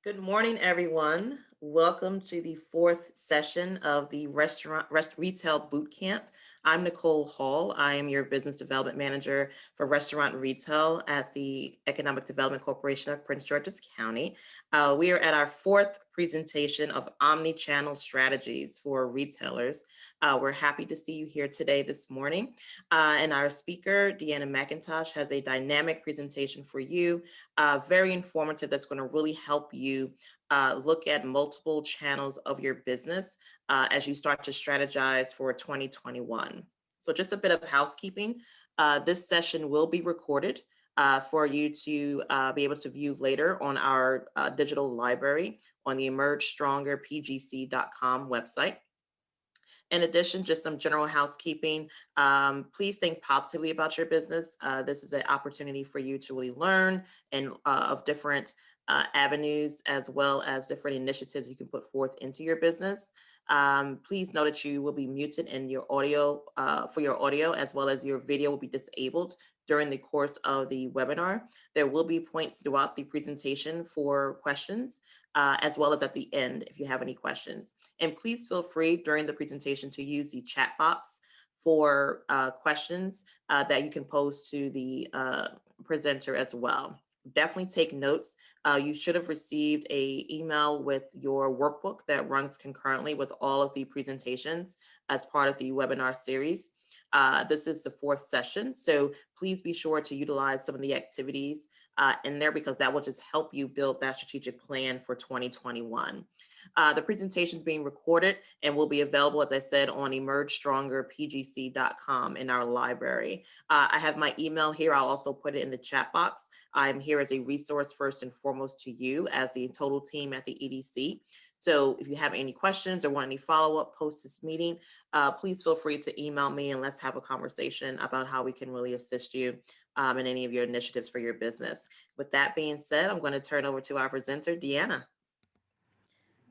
Good morning, everyone. Welcome to the fourth session of the Retail Bootcamp. I'm Nicole Hall. I am your Business Development Manager for Restaurant Retail at the Economic Development Corporation of Prince George's County. We are at our fourth presentation of omni-channel strategies for retailers. We're happy to see you here today this morning. And our speaker, Deanna McIntosh, has a dynamic presentation for you, very informative, that's going to really help you look at multiple channels of your business as you start to strategize for 2021. So just a bit of housekeeping. This session will be recorded for you to be able to view later on our digital library on the emergestrongerpgc.com website. In addition, just some general housekeeping. Please think positively about your business. This is an opportunity for you to really learn and of different avenues as well as different initiatives you can put forth into your business. Please know that you will be muted in your audio for your audio, as well as your video will be disabled during the course of the webinar. There will be points throughout the presentation for questions, as well as at the end if you have any questions. And please feel free during the presentation to use the chat box for questions that you can pose to the presenter as well. Definitely take notes. You should have received an email with your workbook that runs concurrently with all of the presentations as part of the webinar series. This is the fourth session, so please be sure to utilize some of the activities in there, because that will just help you build that strategic plan for 2021. The presentation is being recorded and will be available, as I said, on emergestrongerpgc.com in our library. I have my email here. I'll also put it in the chat box. I'm here as a resource first and foremost to you as the total team at the EDC. So if you have any questions or want any follow-up post this meeting, please feel free to email me and let's have a conversation about how we can really assist you in any of your initiatives for your business. With that being said, I'm going to turn over to our presenter, Deanna.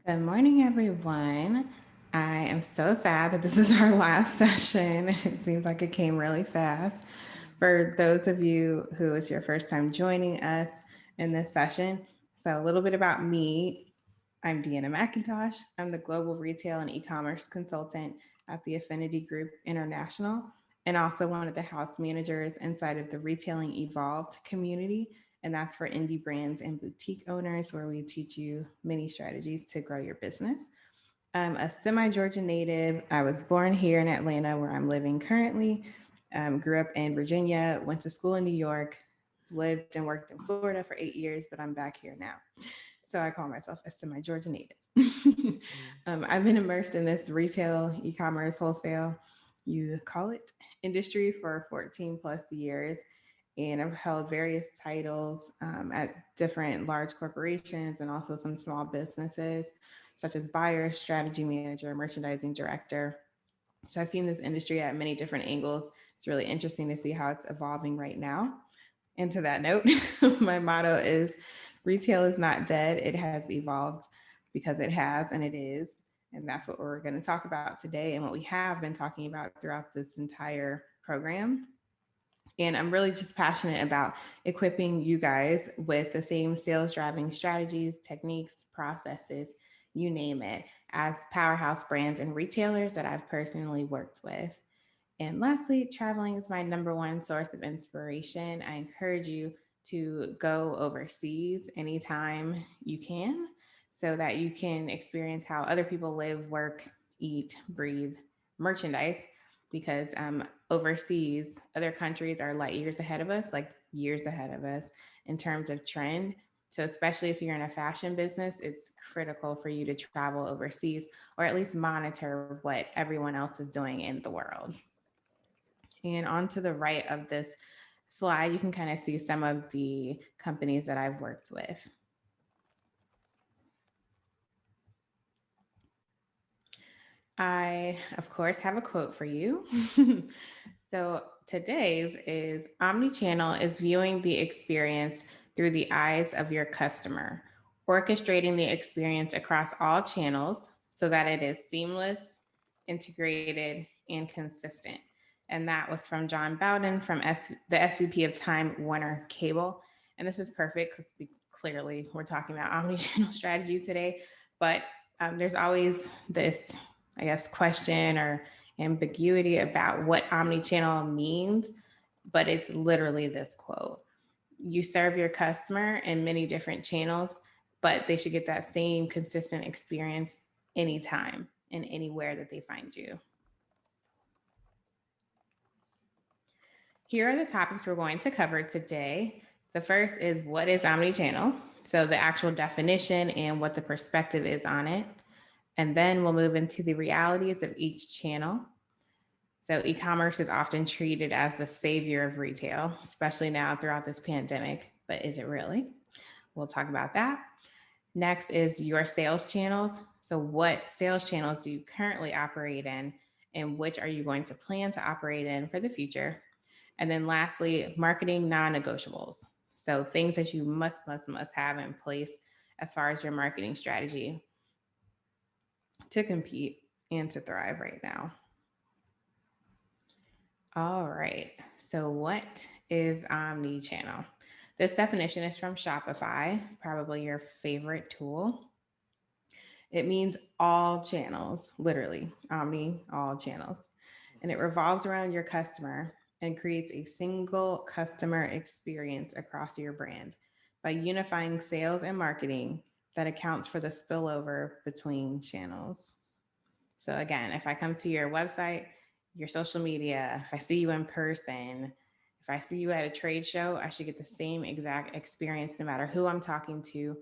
Good morning, everyone. I am so sad that this is our last session. It seems like it came really fast. For those of you who is your first time joining us in this session, so a little bit about me. I'm Deanna McIntosh. I'm the Global Retail and E-commerce Consultant at the Affinity Group International, and also one of the house managers inside of the Retailing Evolved community, and that's for indie brands and boutique owners, where we teach you many strategies to grow your business. I'm a semi Georgia native. I was born here in Atlanta, where I'm living currently. Grew up in Virginia, went to school in New York, lived and worked in Florida for 8 years, but I'm back here now. So I call myself a semi Georgia native. I've been immersed in this retail, e commerce, wholesale, you call it, industry for 14 plus years. And I've held various titles at different large corporations and also some small businesses, such as buyer, strategy manager, merchandising director. So I've seen this industry at many different angles. It's really interesting to see how it's evolving right now. And to that note, my motto is retail is not dead, it has evolved, because it has and it is. And that's what we're going to talk about today and what we have been talking about throughout this entire program. And I'm really just passionate about equipping you guys with the same sales driving strategies, techniques, processes, you name it, as powerhouse brands and retailers that I've personally worked with. And lastly, traveling is my number one source of inspiration. I encourage you to go overseas anytime you can, so that you can experience how other people live, work, eat, breathe, merchandise. Because overseas, other countries are light years ahead of us, like years ahead of us in terms of trend. So, especially if you're in a fashion business, it's critical for you to travel overseas, or at least monitor what everyone else is doing in the world. And on to the right of this slide, you can kind of see some of the companies that I've worked with. I, of course, have a quote for you. So today's is omnichannel is viewing the experience through the eyes of your customer, orchestrating the experience across all channels so that it is seamless, integrated, and consistent. And that was from John Bowden from the SVP of Time Warner Cable. And this is perfect clearly we're talking about omni-channel strategy today, but there's always this, I guess, question or ambiguity about what omni-channel means, but it's literally this quote: you serve your customer in many different channels, but they should get that same consistent experience anytime and anywhere that they find you. Here are the topics we're going to cover today. The first is, what is omnichannel? So the actual definition and what the perspective is on it. And then we'll move into the realities of each channel. So e-commerce is often treated as the savior of retail, especially now throughout this pandemic, but is it really? We'll talk about that. Next is your sales channels. So what sales channels do you currently operate in, and which are you going to plan to operate in for the future? And then lastly, marketing non-negotiables. So things that you must have in place as far as your marketing strategy to compete and to thrive right now. All right. So what is omni-channel? This definition is from Shopify, probably your favorite tool. It means all channels, literally, omni, all channels. And it revolves around your customer and creates a single customer experience across your brand by unifying sales and marketing that accounts for the spillover between channels. So, again, if I come to your website, your social media, if I see you in person, if I see you at a trade show, I should get the same exact experience no matter who I'm talking to,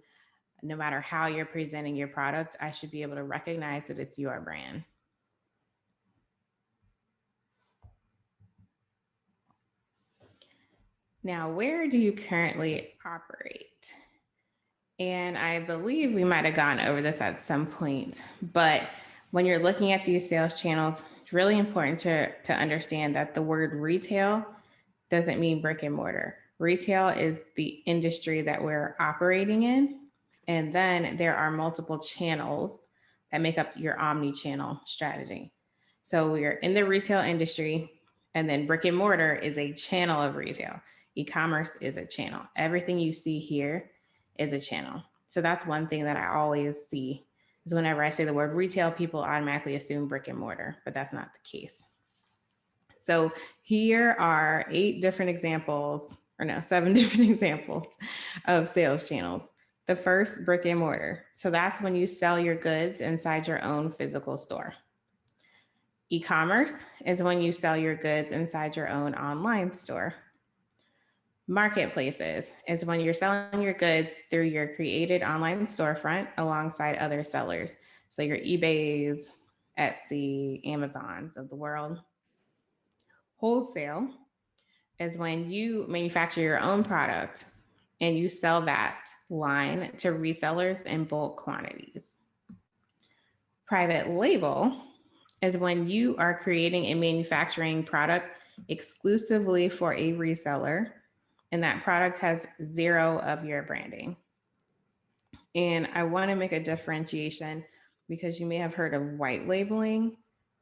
no matter how you're presenting your product. I should be able to recognize that it's your brand. Now, where do you currently operate? And I believe we might have gone over this at some point, but when you're looking at these sales channels, it's really important to understand that the word retail doesn't mean brick and mortar. Retail is the industry that we're operating in. And then there are multiple channels that make up your omni channel strategy. So we're in the retail industry, and then brick and mortar is a channel of retail. E commerce is a channel. Everything you see here is a channel. So that's one thing that I always see is whenever I say the word retail, people automatically assume brick and mortar, but that's not the case. So here are 8 different examples, or no, 7 different examples of sales channels. The first, brick and mortar. So that's when you sell your goods inside your own physical store. E-commerce is when you sell your goods inside your own online store. Marketplaces is when you're selling your goods through your created online storefront alongside other sellers. So your eBays, Etsy, Amazons of the world. Wholesale is when you manufacture your own product and you sell that line to resellers in bulk quantities. Private label is when you are creating and manufacturing product exclusively for a reseller, and that product has 0 of your branding. And I want to make a differentiation because you may have heard of white labeling.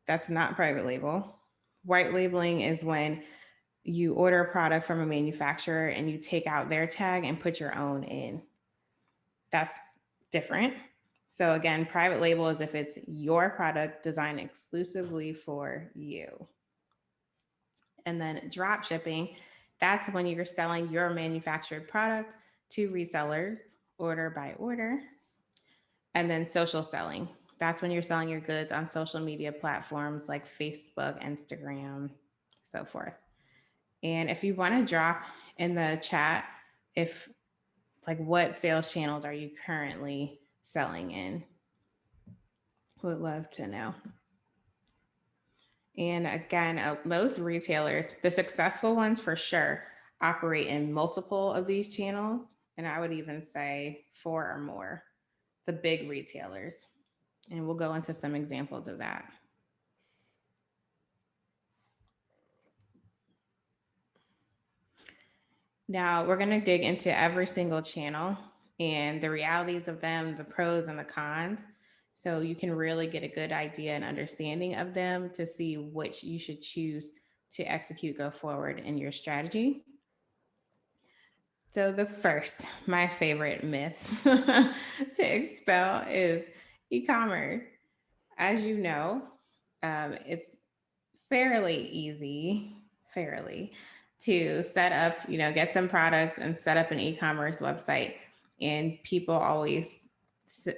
That's not private label. White labeling is when you order a product from a manufacturer and you take out their tag and put your own in. That's different. So again, private label is if it's your product designed exclusively for you. And then drop shipping, that's when you're selling your manufactured product to resellers, order by order. And then social selling, that's when you're selling your goods on social media platforms like Facebook, Instagram, so forth. And if you want to drop in the chat, if like what sales channels are you currently selling in? Would love to know. And again, most retailers, the successful ones for sure, operate in multiple of these channels. And I would even say 4 or more, the big retailers. And we'll go into some examples of that. Now we're going to dig into every single channel and the realities of them, the pros and the cons. So you can really get a good idea and understanding of them to see which you should choose to execute go forward in your strategy. So the first, my favorite myth to expel is e-commerce. As you know, it's fairly easy, fairly, to set up, get some products and set up an e-commerce website. And people always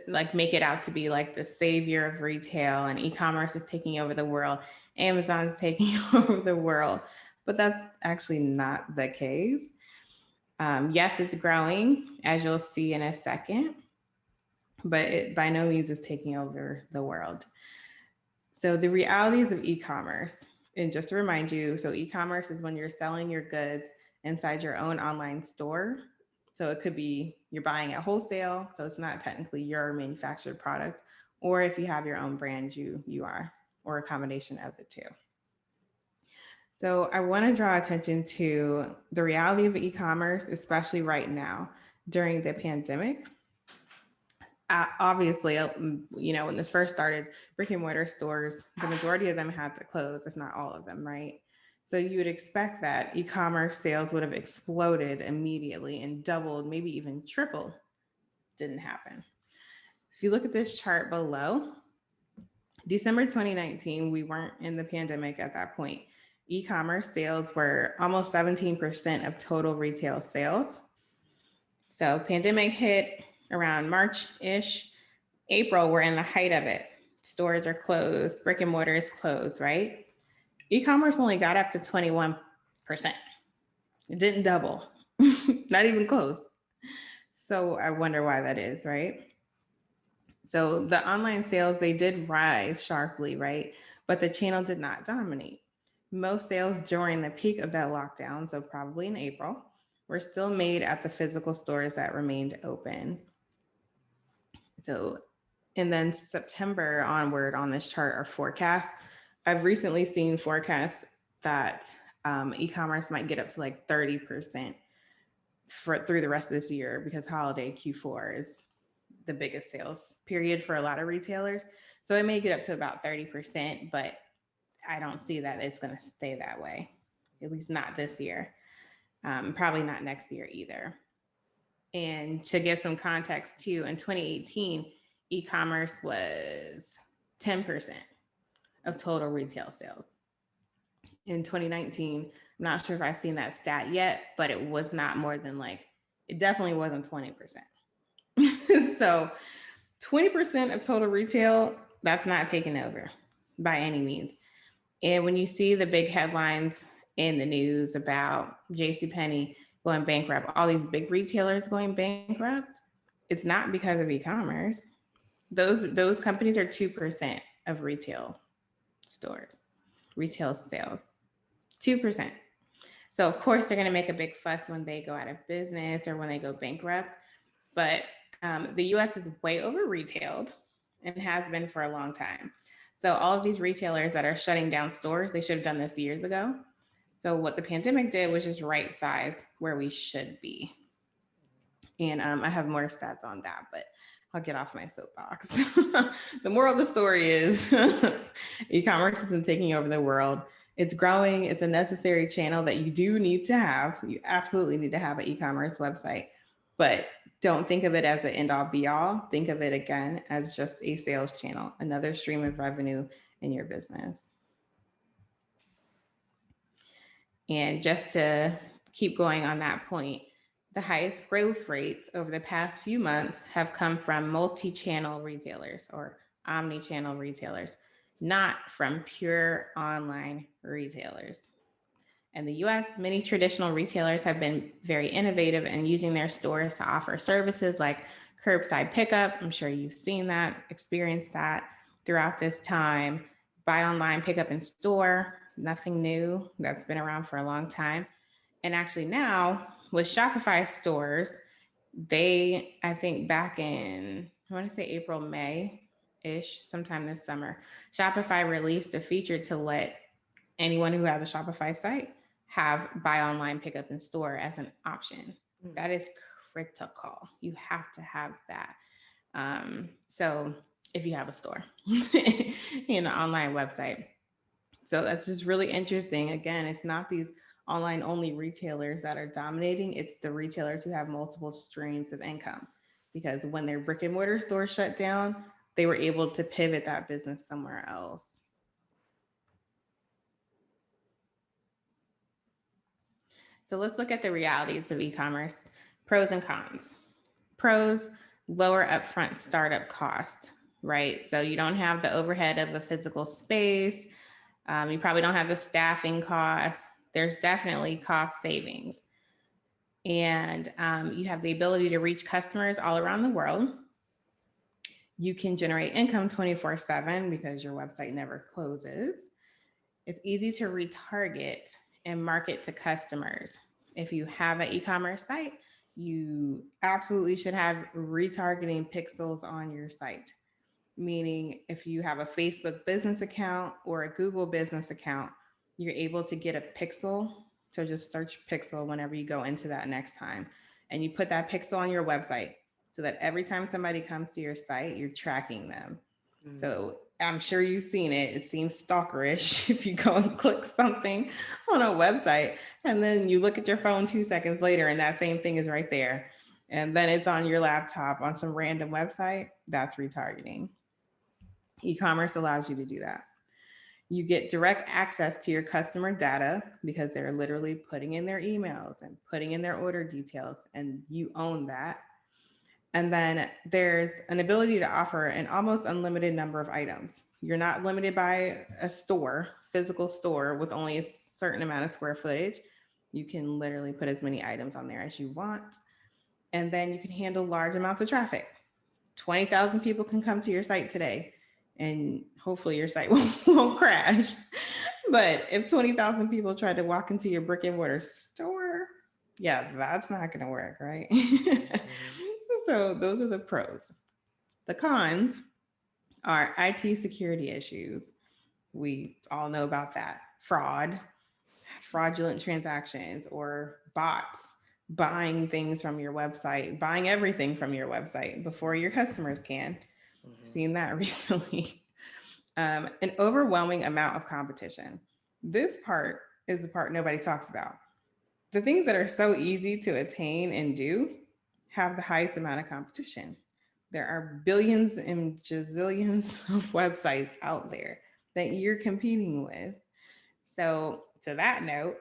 like make it out to be like the savior of retail and e-commerce is taking over the world. Amazon's taking over the world. But that's actually not the case. Yes, it's growing, as you'll see in a second, but it by no means is taking over the world. So, the realities of e commerce, and just to remind you, so e commerce is when you're selling your goods inside your own online store. So, it could be you're buying at wholesale, so it's not technically your manufactured product, or if you have your own brand, you are, or a combination of the two. So, I want to draw attention to the reality of e commerce, especially right now during the pandemic. Obviously, when this first started, brick and mortar stores, the majority of them had to close, if not all of them, right? So you would expect that e-commerce sales would have exploded immediately and doubled, maybe even tripled. Didn't happen. If you look at this chart below, December 2019, we weren't in the pandemic at that point. E-commerce sales were almost 17% of total retail sales. So pandemic hit around March-ish. April, we're in the height of it. Stores are closed, brick and mortar is closed, right? E-commerce only got up to 21%. It didn't double, not even close. So I wonder why that is, right? So the online sales, they did rise sharply, right? But the channel did not dominate. Most sales during the peak of that lockdown, so probably in April, were still made at the physical stores that remained open. So, and then September onward on this chart are forecasts. I've recently seen forecasts that e-commerce might get up to like 30% for through the rest of this year because holiday Q4 is the biggest sales period for a lot of retailers. So it may get up to about 30%, but I don't see that it's going to stay that way, at least not this year. Probably not next year either. And to give some context too, in 2018, e-commerce was 10% of total retail sales. In 2019, I'm not sure if I've seen that stat yet, but it was not more than it definitely wasn't 20%. So 20% of total retail, that's not taken over by any means. And when you see the big headlines in the news about JCPenney going bankrupt, all these big retailers going bankrupt, it's not because of e-commerce. Those companies are 2% of stores, retail sales. 2%. So of course they're going to make a big fuss when they go out of business or when they go bankrupt. But the US is way over retailed and has been for a long time. So all of these retailers that are shutting down stores, they should have done this years ago. So what the pandemic did was just right size where we should be. And I have more stats on that, but I'll get off my soapbox. The moral of the story is e-commerce isn't taking over the world. It's growing. It's a necessary channel that you do need to have. You absolutely need to have an e-commerce website, but don't think of it as an end all be all. Think of it again as just a sales channel, another stream of revenue in your business. And just to keep going on that point, the highest growth rates over the past few months have come from multi-channel retailers or omni-channel retailers, not from pure online retailers. In the US, many traditional retailers have been very innovative in using their stores to offer services like curbside pickup. I'm sure you've seen that, experienced that throughout this time. Buy online, pickup in store, nothing new. That's been around for a long time. And actually, now with Shopify stores, I think back in, I want to say April, May ish, sometime this summer, Shopify released a feature to let anyone who has a Shopify site have buy online, pickup in store as an option. That is critical. You have to have that. So if you have a store in an online website. So that's just really interesting. Again, it's not these online only retailers that are dominating. It's the retailers who have multiple streams of income, because when their brick and mortar stores shut down, they were able to pivot that business somewhere else. So let's look at the realities of e-commerce, pros and cons. Pros: lower upfront startup cost, right? So you don't have the overhead of a physical space. You probably don't have the staffing costs. There's definitely cost savings. And you have the ability to reach customers all around the world. You can generate income 24/7 because your website never closes. It's easy to retarget and market to customers. If you have an e-commerce site, you absolutely should have retargeting pixels on your site. Meaning, if you have a Facebook business account or a Google business account, you're able to get a pixel. So just search pixel whenever you go into that next time. And you put that pixel on your website so that every time somebody comes to your site, you're tracking them. Mm. So I'm sure you've seen it. It seems stalkerish if you go and click something on a website and then you look at your phone 2 seconds later and that same thing is right there. And then it's on your laptop on some random website. That's retargeting. E-commerce allows you to do that. You get direct access to your customer data because they're literally putting in their emails and putting in their order details, and you own that. And then there's an ability to offer an almost unlimited number of items. You're not limited by a store, physical store with only a certain amount of square footage. You can literally put as many items on there as you want. And then you can handle large amounts of traffic. 20,000 people can come to your site today, and hopefully your site won't crash. But if 20,000 people try to walk into your brick and mortar store, yeah, that's not going to work, right? Mhm. So those are the pros. The cons are IT security issues. We all know about that. Fraudulent transactions, or bots buying things from your website, buying everything from your website before your customers can. Mhm. Seen that recently. An overwhelming amount of competition. This part is the part nobody talks about. The things that are so easy to attain and do have the highest amount of competition. There are billions and gazillions of websites out there that you're competing with. So, to that note,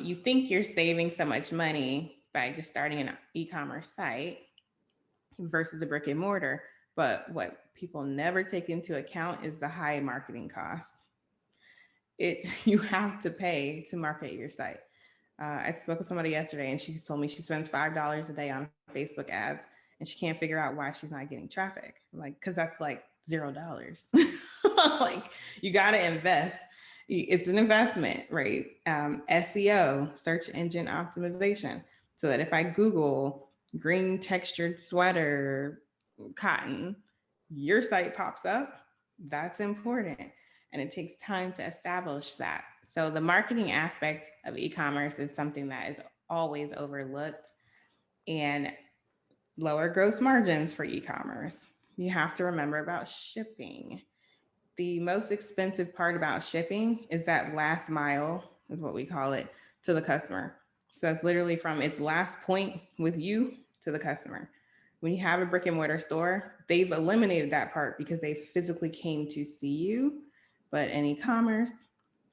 you think you're saving so much money by just starting an e commerce site versus a brick and mortar. But what people never take into account is the high marketing costs. You have to pay to market your site. I spoke with somebody yesterday and she told me she spends $5 a day on Facebook ads and she can't figure out why she's not getting traffic. I'm like, because that's like $0. Like, you got to invest. It's an investment, right? SEO, search engine optimization, so that if I Google green textured sweater cotton, your site pops up. That's important. And it takes time to establish that. So the marketing aspect of e-commerce is something that is always overlooked. And lower gross margins for e-commerce. You have to remember about shipping. The most expensive part about shipping is that last mile, is what we call it, to the customer. So that's literally from its last point with you to the customer. When you have a brick and mortar store, they've eliminated that part because they physically came to see you. But in e-commerce,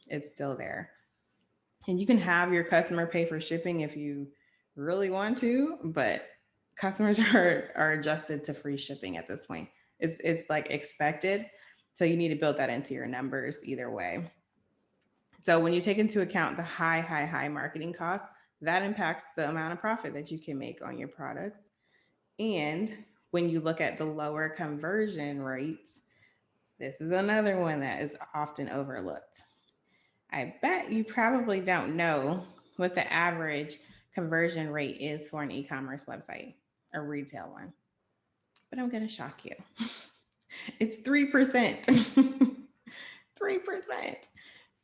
it's still there. And you can have your customer pay for shipping if you really want to, but customers are adjusted to free shipping at this point. It's like expected. So you need to build that into your numbers either way. So when you take into account the high marketing costs, that impacts the amount of profit that you can make on your products. And when you look at the lower conversion rates, this is another one that is often overlooked. I bet you probably don't know what the average conversion rate is for an e commerce website, a retail one, but I'm going to shock you. It's 3%. 3%.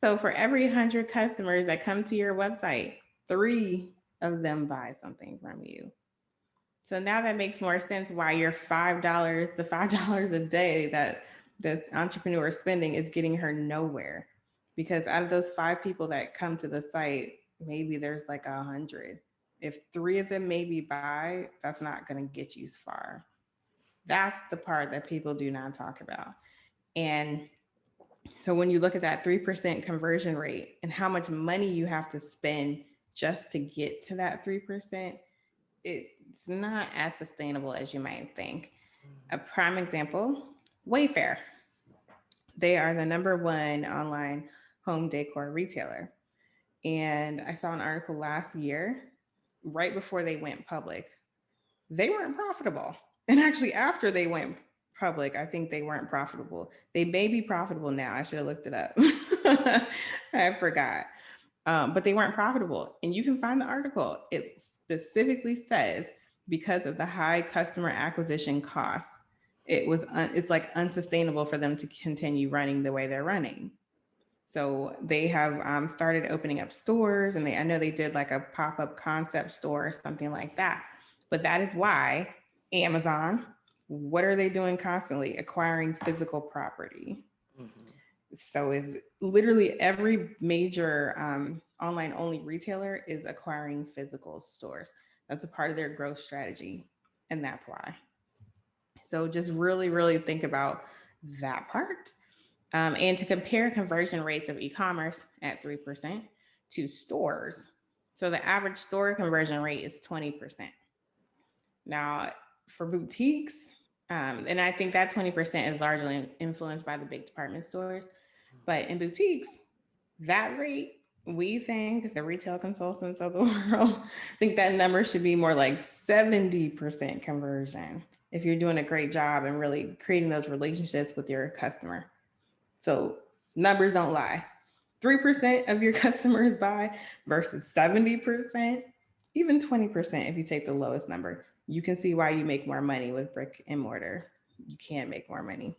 So for every 100 customers that come to your website, three of them buy something from you. So now that makes more sense why your $5, the $5 a day that this entrepreneur is spending is getting her nowhere. Because out of those five people that come to the site, maybe there's like 100. If three of them maybe buy, that's not going to get you as far. That's the part that people do not talk about. And so when you look at that 3% conversion rate and how much money you have to spend just to get to that 3%, it's not as sustainable as you might think. A Mhm. prime example, Wayfair. They are the number one online home decor retailer. And I saw an article last year, right before they went public, they weren't profitable. And actually, after they went public, I think they weren't profitable. They may be profitable now. I should have looked it up. I forgot. But they weren't profitable. And you can find the article. It specifically says because of the high customer acquisition costs, it's like unsustainable for them to continue running the way they're running. So they have started opening up stores, and I know they did like a pop up concept store or something like that. But that is why Amazon, what are they doing constantly? Acquiring physical property. Mhm. So is literally every major online only retailer is acquiring physical stores. That's a part of their growth strategy, and that's why. So just really, really think about that part. And to compare conversion rates of e-commerce at 3% to stores. So the average store conversion rate is 20%. Now, for boutiques, and I think that 20% is largely influenced by the big department stores. But in boutiques, that rate, we think, the retail consultants of the world think that number should be more like 70% conversion if you're doing a great job and really creating those relationships with your customer. So numbers don't lie. 3% of your customers buy versus 70%, even 20% if you take the lowest number. You can see why you make more money with brick and mortar. You can make more money.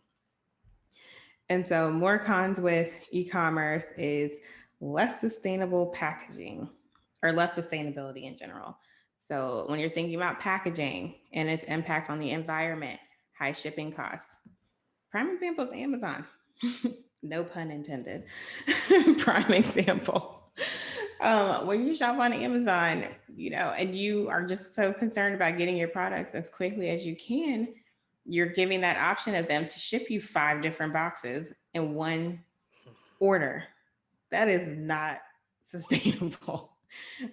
And so, more cons with e commerce is less sustainable packaging or less sustainability in general. So, when you're thinking about packaging and its impact on the environment, high shipping costs. Prime example is Amazon. No pun intended. Prime example. When you shop on Amazon, and you are just so concerned about getting your products as quickly as you can, you're giving that option of them to ship you five different boxes in one order. That is not sustainable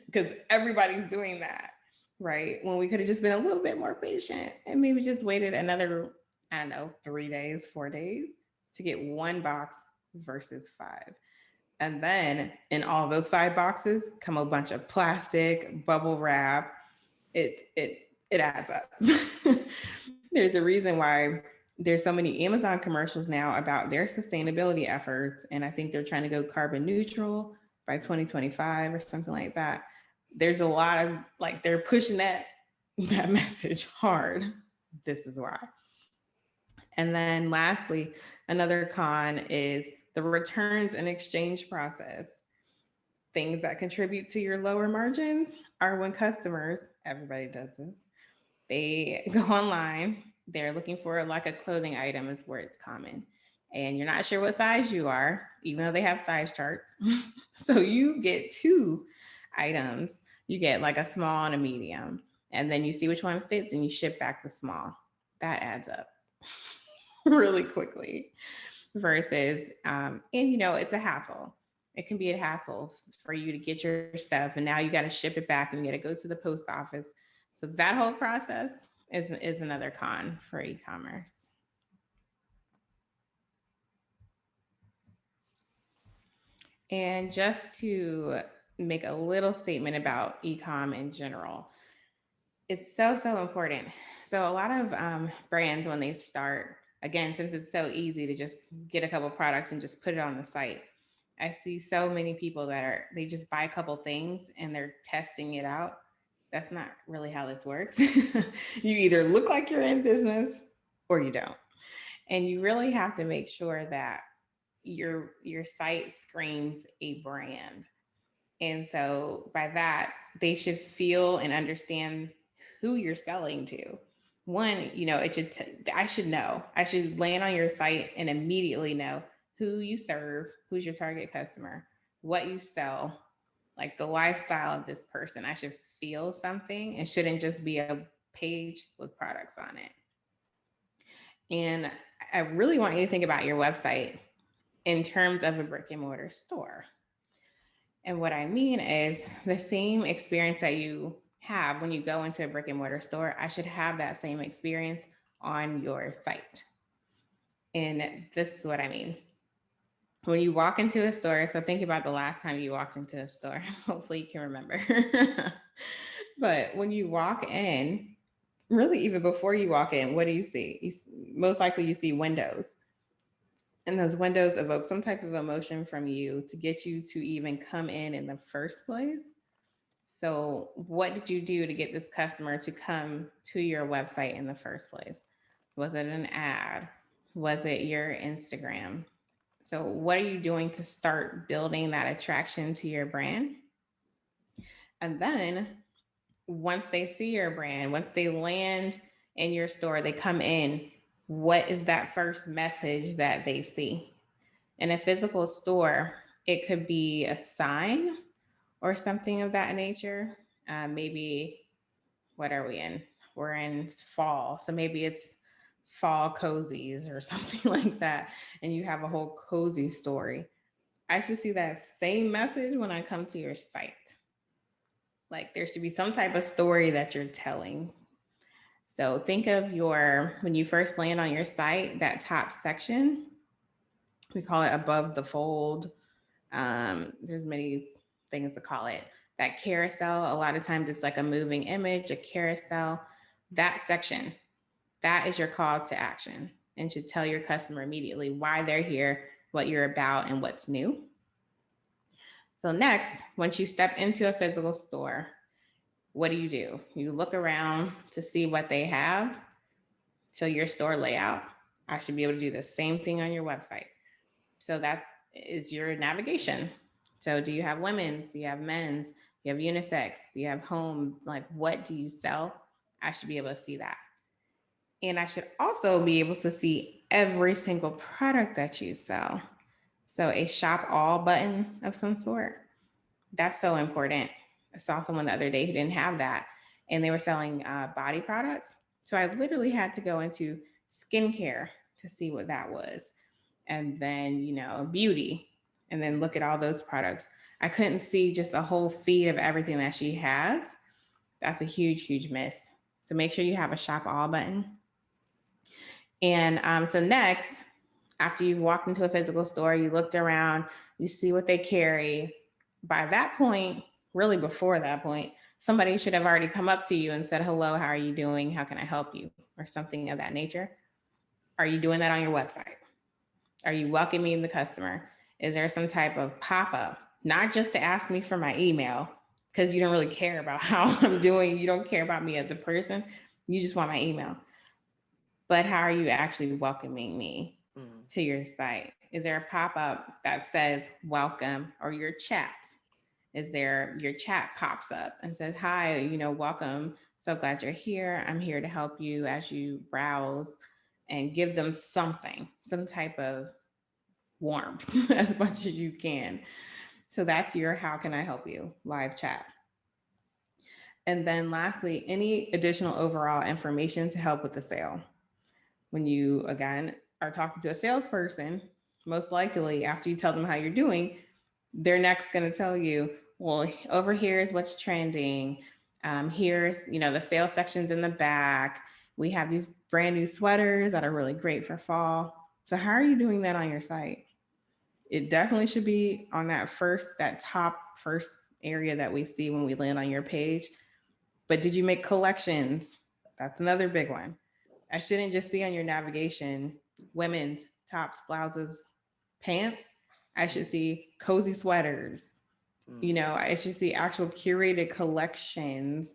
because everybody's doing that, right? When we could have just been a little bit more patient and maybe just waited another, I don't know, 3 days, 4 days to get one box versus five. And then in all those five boxes come a bunch of plastic, bubble wrap. It adds up. There's a reason why there's so many Amazon commercials now about their sustainability efforts, and I think they're trying to go carbon neutral by 2025 or something like that. There's a lot of like they're pushing that message hard. This is why. And then lastly, another con is the returns and exchange process. Things that contribute to your lower margins are when customers, everybody does this, they go online, they're looking for like a clothing item, is where it's common. And you're not sure what size you are, even though they have size charts. So you get two items. You get like a small and a medium. And then you see which one fits and you ship back the small. That adds up really quickly versus and it's a hassle. It can be a hassle for you to get your stuff and now you got to ship it back and you got to go to the post office. So that whole process is another con for e-commerce. And just to make a little statement about e-com in general, it's so important. So a lot of brands, when they start, again, since it's so easy to just get a couple products and just put it on the site, I see so many people they just buy a couple things and they're testing it out. That's not really how this works. You either look like you're in business or you don't. And you really have to make sure that your site screams a brand. And so by that, they should feel and understand who you're selling to. One, I should know. I should land on your site and immediately know who you serve, who's your target customer, what you sell, like the lifestyle of this person. I should feel something. It shouldn't just be a page with products on it. And I really want you to think about your website in terms of a brick and mortar store. And what I mean is the same experience that you have when you go into a brick and mortar store, I should have that same experience on your site. And this is what I mean. When you walk into a store, so think about the last time you walked into a store. Hopefully you can remember. But when you walk in, really even before you walk in, what do you see? Most likely you see windows. And those windows evoke some type of emotion from you to get you to even come in the first place. So, what did you do to get this customer to come to your website in the first place? Was it an ad? Was it your Instagram? So, what are you doing to start building that attraction to your brand? And then, once they see your brand, once they land in your store, they come in, what is that first message that they see? In a physical store, it could be a sign or something of that nature. Maybe, what are we in? We're in fall. So maybe it's fall cozies or something like that. And you have a whole cozy story. I should see that same message when I come to your site. Like there should be some type of story that you're telling. So think of when you first land on your site, that top section, we call it above the fold. There's many things to call it. That carousel, a lot of times it's like a moving image, a carousel. That section, that is your call to action and should tell your customer immediately why they're here, what you're about, and what's new. So, next, once you step into a physical store, what do? You look around to see what they have. So, your store layout, I should be able to do the same thing on your website. So, that is your navigation. So, do you have women's? Do you have men's? Do you have unisex? Do you have home? Like, what do you sell? I should be able to see that. And I should also be able to see every single product that you sell. So, a shop all button of some sort. That's so important. I saw someone the other day who didn't have that, and they were selling body products. So, I literally had to go into skincare to see what that was. And then, beauty, and then look at all those products. I couldn't see just a whole feed of everything that she has. That's a huge, huge miss. So, make sure you have a shop all button. And so next, after you've walked into a physical store, you looked around, you see what they carry. By that point, really before that point, somebody should have already come up to you and said, "Hello, how are you doing? How can I help you?" Or something of that nature. Are you doing that on your website? Are you welcoming the customer? Is there some type of pop up? Not just to ask me for my email, because you don't really care about how I'm doing. You don't care about me as a person. You just want my email. But how are you actually welcoming me Mhm. to your site? Is there a pop up that says welcome, or your chat? Is there your chat pops up and says, "Hi, welcome. So glad you're here. I'm here to help you as you browse," and give them something, some type of warmth as much as you can. So that's your "How can I help you?" live chat. And then lastly, any additional overall information to help with the sale. When you, again, are talking to a salesperson, most likely after you tell them how you're doing, they're next going to tell you, "Well, over here is what's trending. Here's, the sales sections in the back. We have these brand new sweaters that are really great for fall." So how are you doing that on your site? It definitely should be on that top first area that we see when we land on your page. But did you make collections? That's another big one. I shouldn't just see on your navigation women's tops, blouses, pants. I should see cozy sweaters. Mm. I should see actual curated collections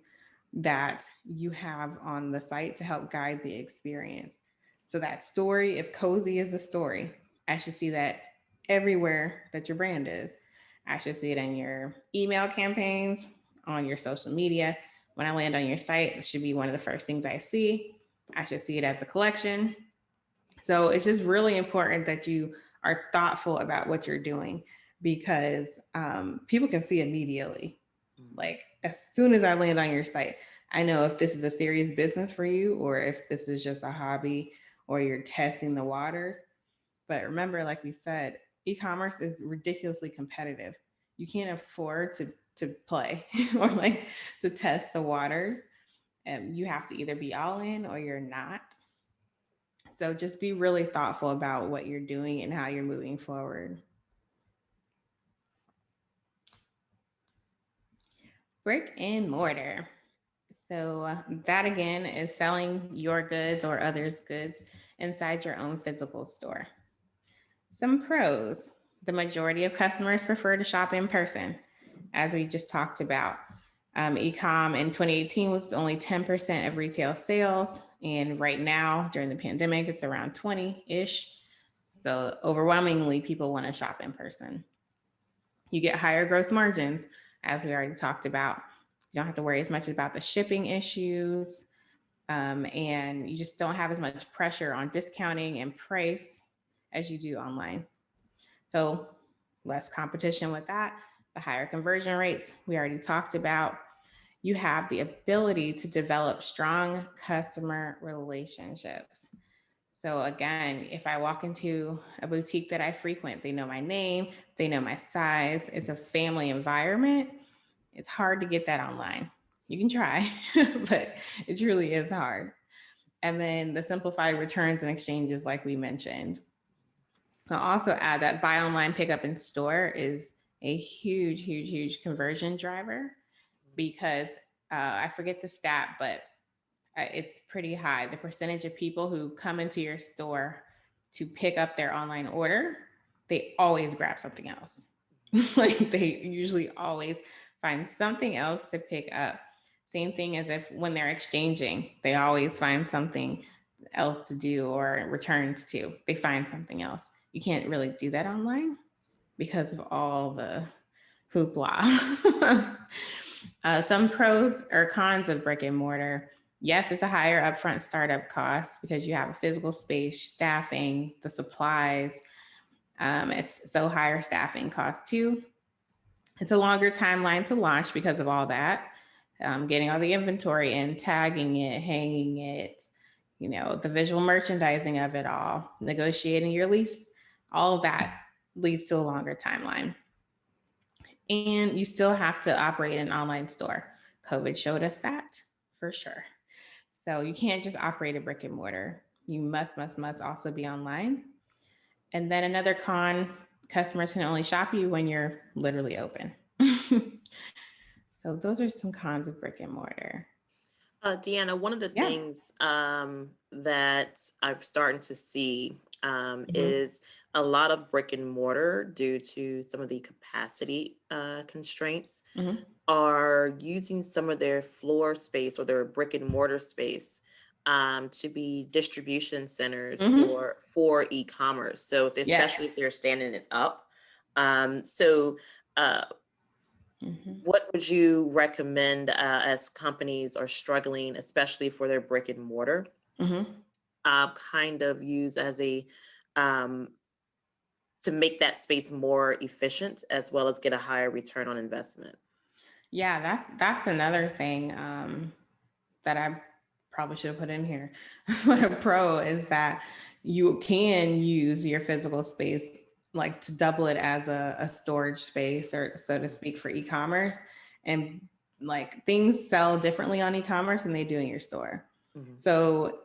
that you have on the site to help guide the experience. So that story, if cozy is a story, I should see that everywhere that your brand is. I should see it in your email campaigns, on your social media. When I land on your site, it should be one of the first things I see. I should see it as a collection. So it's just really important that you are thoughtful about what you're doing. because people can see immediately. Mhm. Like as soon as I land on your site, I know if this is a serious business for you or if this is just a hobby or you're testing the waters. But remember, like we said, e-commerce is ridiculously competitive. You can't afford to play or like to test the waters. And you have to either be all in or you're not. So just be really thoughtful about what you're doing and how you're moving forward. Brick and mortar. So that again is selling your goods or others' goods inside your own physical store. Some pros. The majority of customers prefer to shop in person, as we just talked about. E-com in 2018 was only 10% of retail sales, and right now during the pandemic, it's around 20-ish. So overwhelmingly, people want to shop in person. You get higher gross margins, as we already talked about. You don't have to worry as much about the shipping issues, and you just don't have as much pressure on discounting and price as you do online. So, less competition with that, the higher conversion rates we already talked about. You have the ability to develop strong customer relationships. So, again, if I walk into a boutique that I frequent, they know my name, they know my size, it's a family environment. It's hard to get that online. You can try, but it truly is hard. And then the simplified returns and exchanges, like we mentioned. I'll also add that buy online, pick up in store is a huge, huge, huge conversion driver because I forget the stat, but it's pretty high. The percentage of people who come into your store to pick up their online order, they always grab something else. Like they usually always find something else to pick up. Same thing as if when they're exchanging, they always find something else to do or returns to. They find something else. You can't really do that online because of all the hoopla. Some pros or cons of brick and mortar. Yes, it's a higher upfront startup cost because you have a physical space, staffing, the supplies. It's so higher staffing cost too. It's a longer timeline to launch because of all that. Getting all the inventory in, tagging it, hanging it, the visual merchandising of it all, negotiating your lease, all of that leads to a longer timeline. And you still have to operate an online store. COVID showed us that for sure. So you can't just operate a brick and mortar. You must also be online. And then another con, customers can only shop you when you're literally open. So those are some cons of brick and mortar. Deanna, one of the Yeah. things that I'm starting to see Mm-hmm. is a lot of brick and mortar due to some of the capacity constraints Mm-hmm. are using some of their floor space or their brick and mortar space to be distribution centers Mm-hmm. for e-commerce. So especially Yes. if they're standing it up. So uh, Mm-hmm. what would you recommend as companies are struggling, especially for their brick and mortar, Mm-hmm. kind of use as a um, to make that space more efficient as well as get a higher return on investment? Yeah, that's another thing that I probably should have put in here. But a pro is that you can use your physical space like to double it as a storage space or so to speak for e-commerce. And like things sell differently on e-commerce than they do in your store. Mhm, So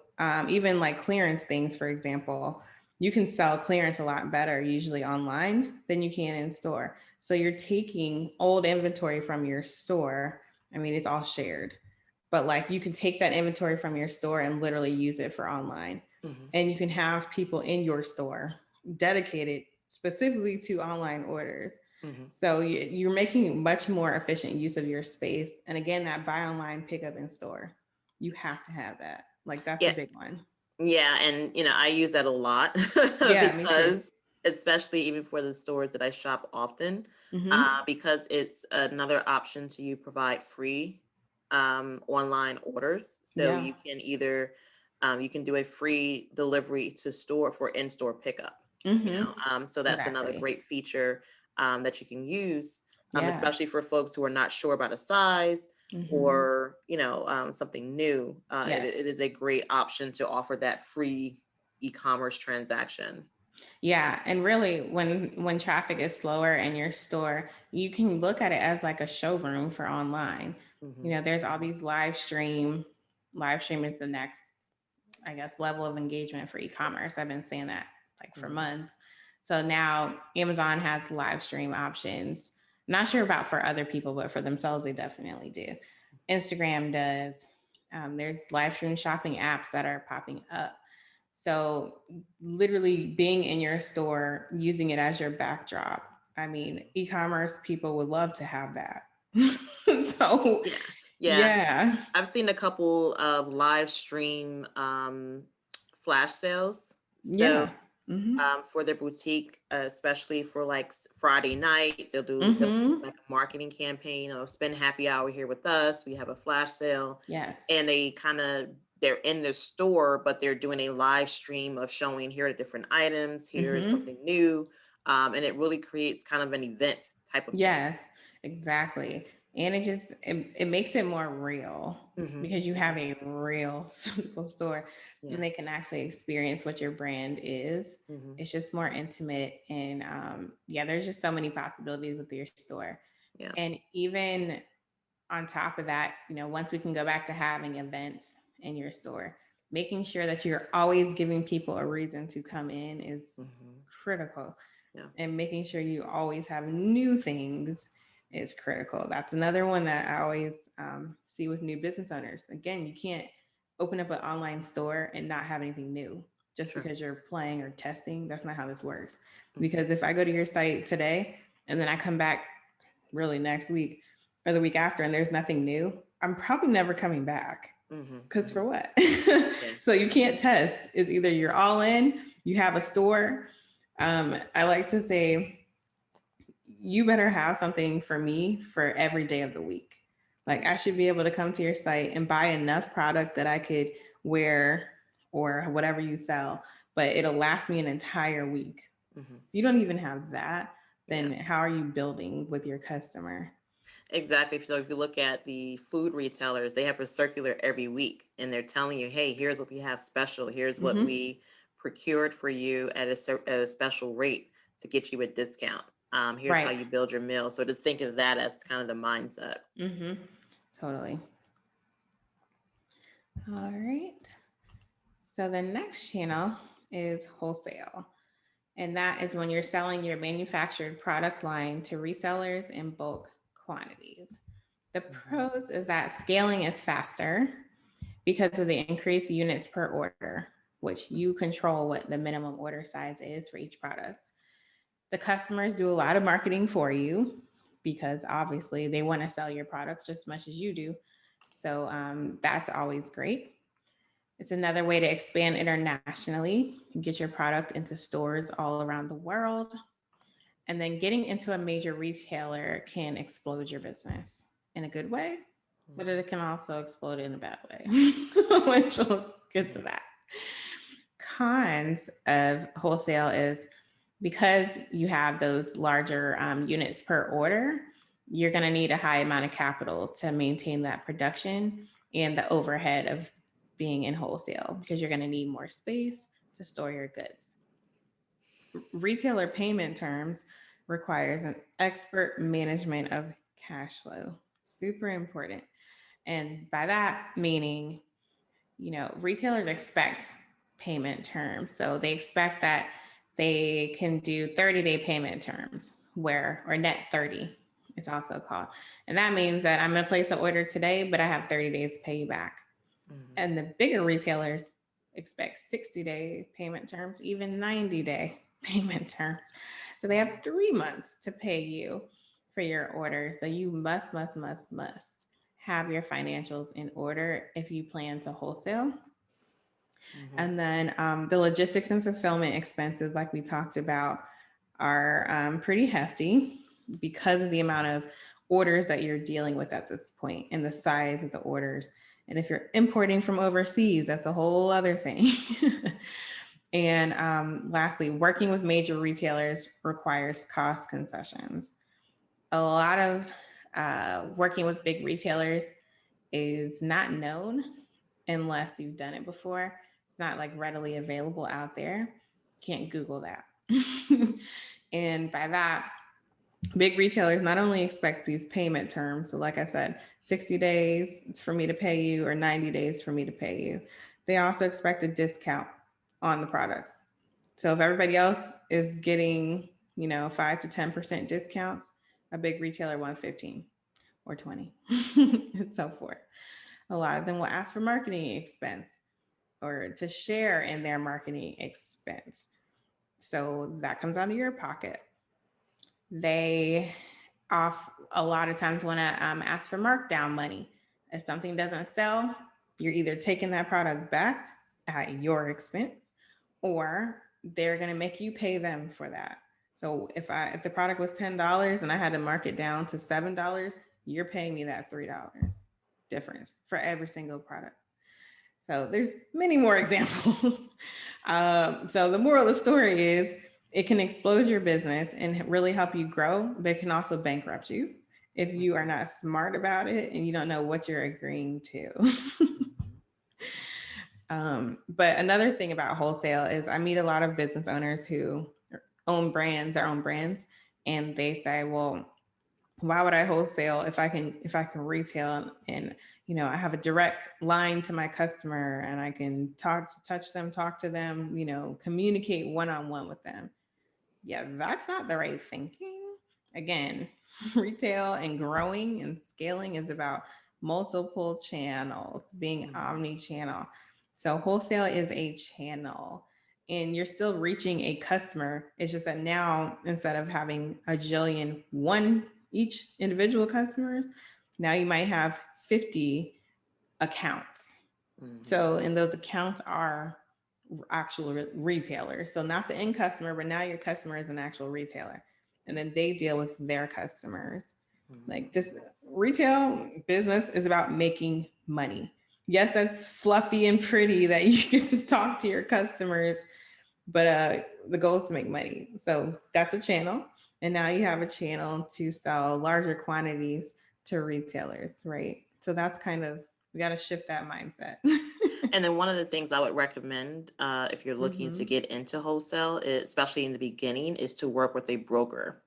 even like clearance things, for example, you can sell clearance a lot better usually online than you can in store. So you're taking old inventory from your store. I mean, it's all shared, but like you can take that inventory from your store and literally use it for online. mhm, And you can have people in your store dedicated specifically to online orders. mhm. So you're making much more efficient use of your space. And again, that buy online, pick up in store, you have to have that. Like that's a Yeah, big one. yeah, and I use that a lot Yeah, me too. because especially even for the stores that I shop often, Mm-hmm. because it's another option to you provide free online orders. So Yeah. you can either you can do a free delivery to store for in-store pickup. Mm-hmm. So that's another Exactly. great feature that you can use, Yeah. especially for folks who are not sure about a size Hmm. or, something new. It Yes. is a great option to offer that free e-commerce transaction. Yeah, and really when traffic is slower in your store, you can look at it as like a showroom for online. Hmm. There's all these live stream is the next, I guess, level of engagement for e-commerce. I've been saying that like for Hmm. months. So now Amazon has live stream options. Not sure about for other people, but for themselves, they definitely do. Instagram does. There's live stream shopping apps that are popping up. So literally being in your store, using it as your backdrop. I mean, e-commerce people would love to have that. So Yeah. Yeah. yeah. I've seen a couple of live stream flash sales. So Yeah. Hmm. for their boutique, especially for like Friday nights. They'll do Hmm. like a marketing campaign or spend happy hour here with us. We have a flash sale, Yes. and they're in the store, but they're doing a live stream of showing here are the different items. Here's Hmm. something new, and it really creates kind of an event type of thing. Yes, exactly. And it makes it more real Hmm. because you have a real physical store and Yeah. they can actually experience what your brand is. Hmm. It's just more intimate and yeah, there's just so many possibilities with your store. Yeah. And even on top of that, once we can go back to having events in your store, making sure that you're always giving people a reason to come in is Hmm. critical, Yeah. and making sure you always have new things is critical. That's another one that I always see with new business owners. Again, you can't open up an online store and not have anything new just Sure. because you're playing or testing. That's not how this works. Hmm. Because if I go to your site today and then I come back really next week or the week after and there's nothing new, I'm probably never coming back. Hmm. Because Hmm. for what? Yeah. So you can't test. It's either you're all in, you have a store. I like to say, you better have something for me for every day of the week. Like I should be able to come to your site and buy enough product that I could wear or whatever you sell, but it'll last me an entire week. Hmm. If you don't even have that, Yeah. then how are you building with your customer? Exactly. So if you look at the food retailers, they have a circular every week and they're telling you, hey, here's what we have special. Here's what Mm-hmm. we procured for you at a special rate to get you a discount. Here's how Right. you build your meal. So just think of that as kind of the mindset. Mm-hmm. Totally. All right. So the next channel is wholesale. And that is when you're selling your manufactured product line to resellers in bulk quantities. The Hmm. pros is that scaling is faster because of the increased units per order, which you control what the minimum order size is for each product. The customers do a lot of marketing for you because obviously they want to sell your product just as much as you do. So that's always great. It's another way to expand internationally and get your product into stores all around the world. And then getting into a major retailer can explode your business in a good way, but Hmm. it can also explode in a bad way, which we'll get to that. Cons of wholesale is because you have those larger units per order, you're going to need a high amount of capital to maintain that production and the overhead of being in wholesale because you're going to need more space to store your goods. Retailer payment terms requires an expert management of cash flow. Super important. And by that meaning, retailers expect payment terms. So they expect that they can do 30-day payment terms or net 30, it's also called. And that means that I'm going to place an order today, but I have 30 days to pay you back. Hmm. And the bigger retailers expect 60-day payment terms, even 90-day payment terms. So they have 3 months to pay you for your order. So you must have your financials in order if you plan to wholesale. Hmm. And then the logistics and fulfillment expenses, like we talked about, are pretty hefty because of the amount of orders that you're dealing with at this point and the size of the orders. And if you're importing from overseas, that's a whole other thing. And lastly, working with major retailers requires cost concessions. A lot of working with big retailers is not known unless you've done it before. It's not like readily available out there. Can't Google that. And by that, big retailers not only expect these payment terms, so like I said, 60 days for me to pay you or 90 days for me to pay you, they also expect a discount on the products. So if everybody else is getting, 5 to 10% discounts, a big retailer wants 15 or 20 and so forth. A lot of them will ask for marketing expense or to share in their marketing expense. So that comes out of your pocket. They off a lot of times want to ask for markdown money. If something doesn't sell, you're either taking that product back at your expense, or they're going to make you pay them for that. So if the product was $10 and I had to mark it down to $7, you're paying me that $3 difference for every single product. So there's many more examples. So the moral of the story is it can explode your business and really help you grow, but it can also bankrupt you if you are Mhm, not smart about it and you don't know what you're agreeing to. mhm, But another thing about wholesale is I meet a lot of business owners who their own brands, and they say, "Well, why would I wholesale if I can retail and I have a direct line to my customer and I can touch them, talk to them, communicate one on one with them." Yeah, that's not the right thinking. Again, retail and growing and scaling is about multiple channels, being mhm, omni channel. So, wholesale is a channel and you're still reaching a customer. It's just that now, instead of having a jillion one each individual customers, now you might have 50 accounts. mhm, So, and those accounts are actual retailers. So, not the end customer, but now your customer is an actual retailer. And then they deal with their customers. mhm, Like this retail business is about making money. Yes, that's fluffy and pretty that you get to talk to your customers, but the goal is to make money. So that's a channel. And now you have a channel to sell larger quantities to retailers, right? So that's kind of, we got to shift that mindset. And then one of the things I would recommend, if you're looking to Mm-hmm. get into wholesale, especially in the beginning, is to work with a broker.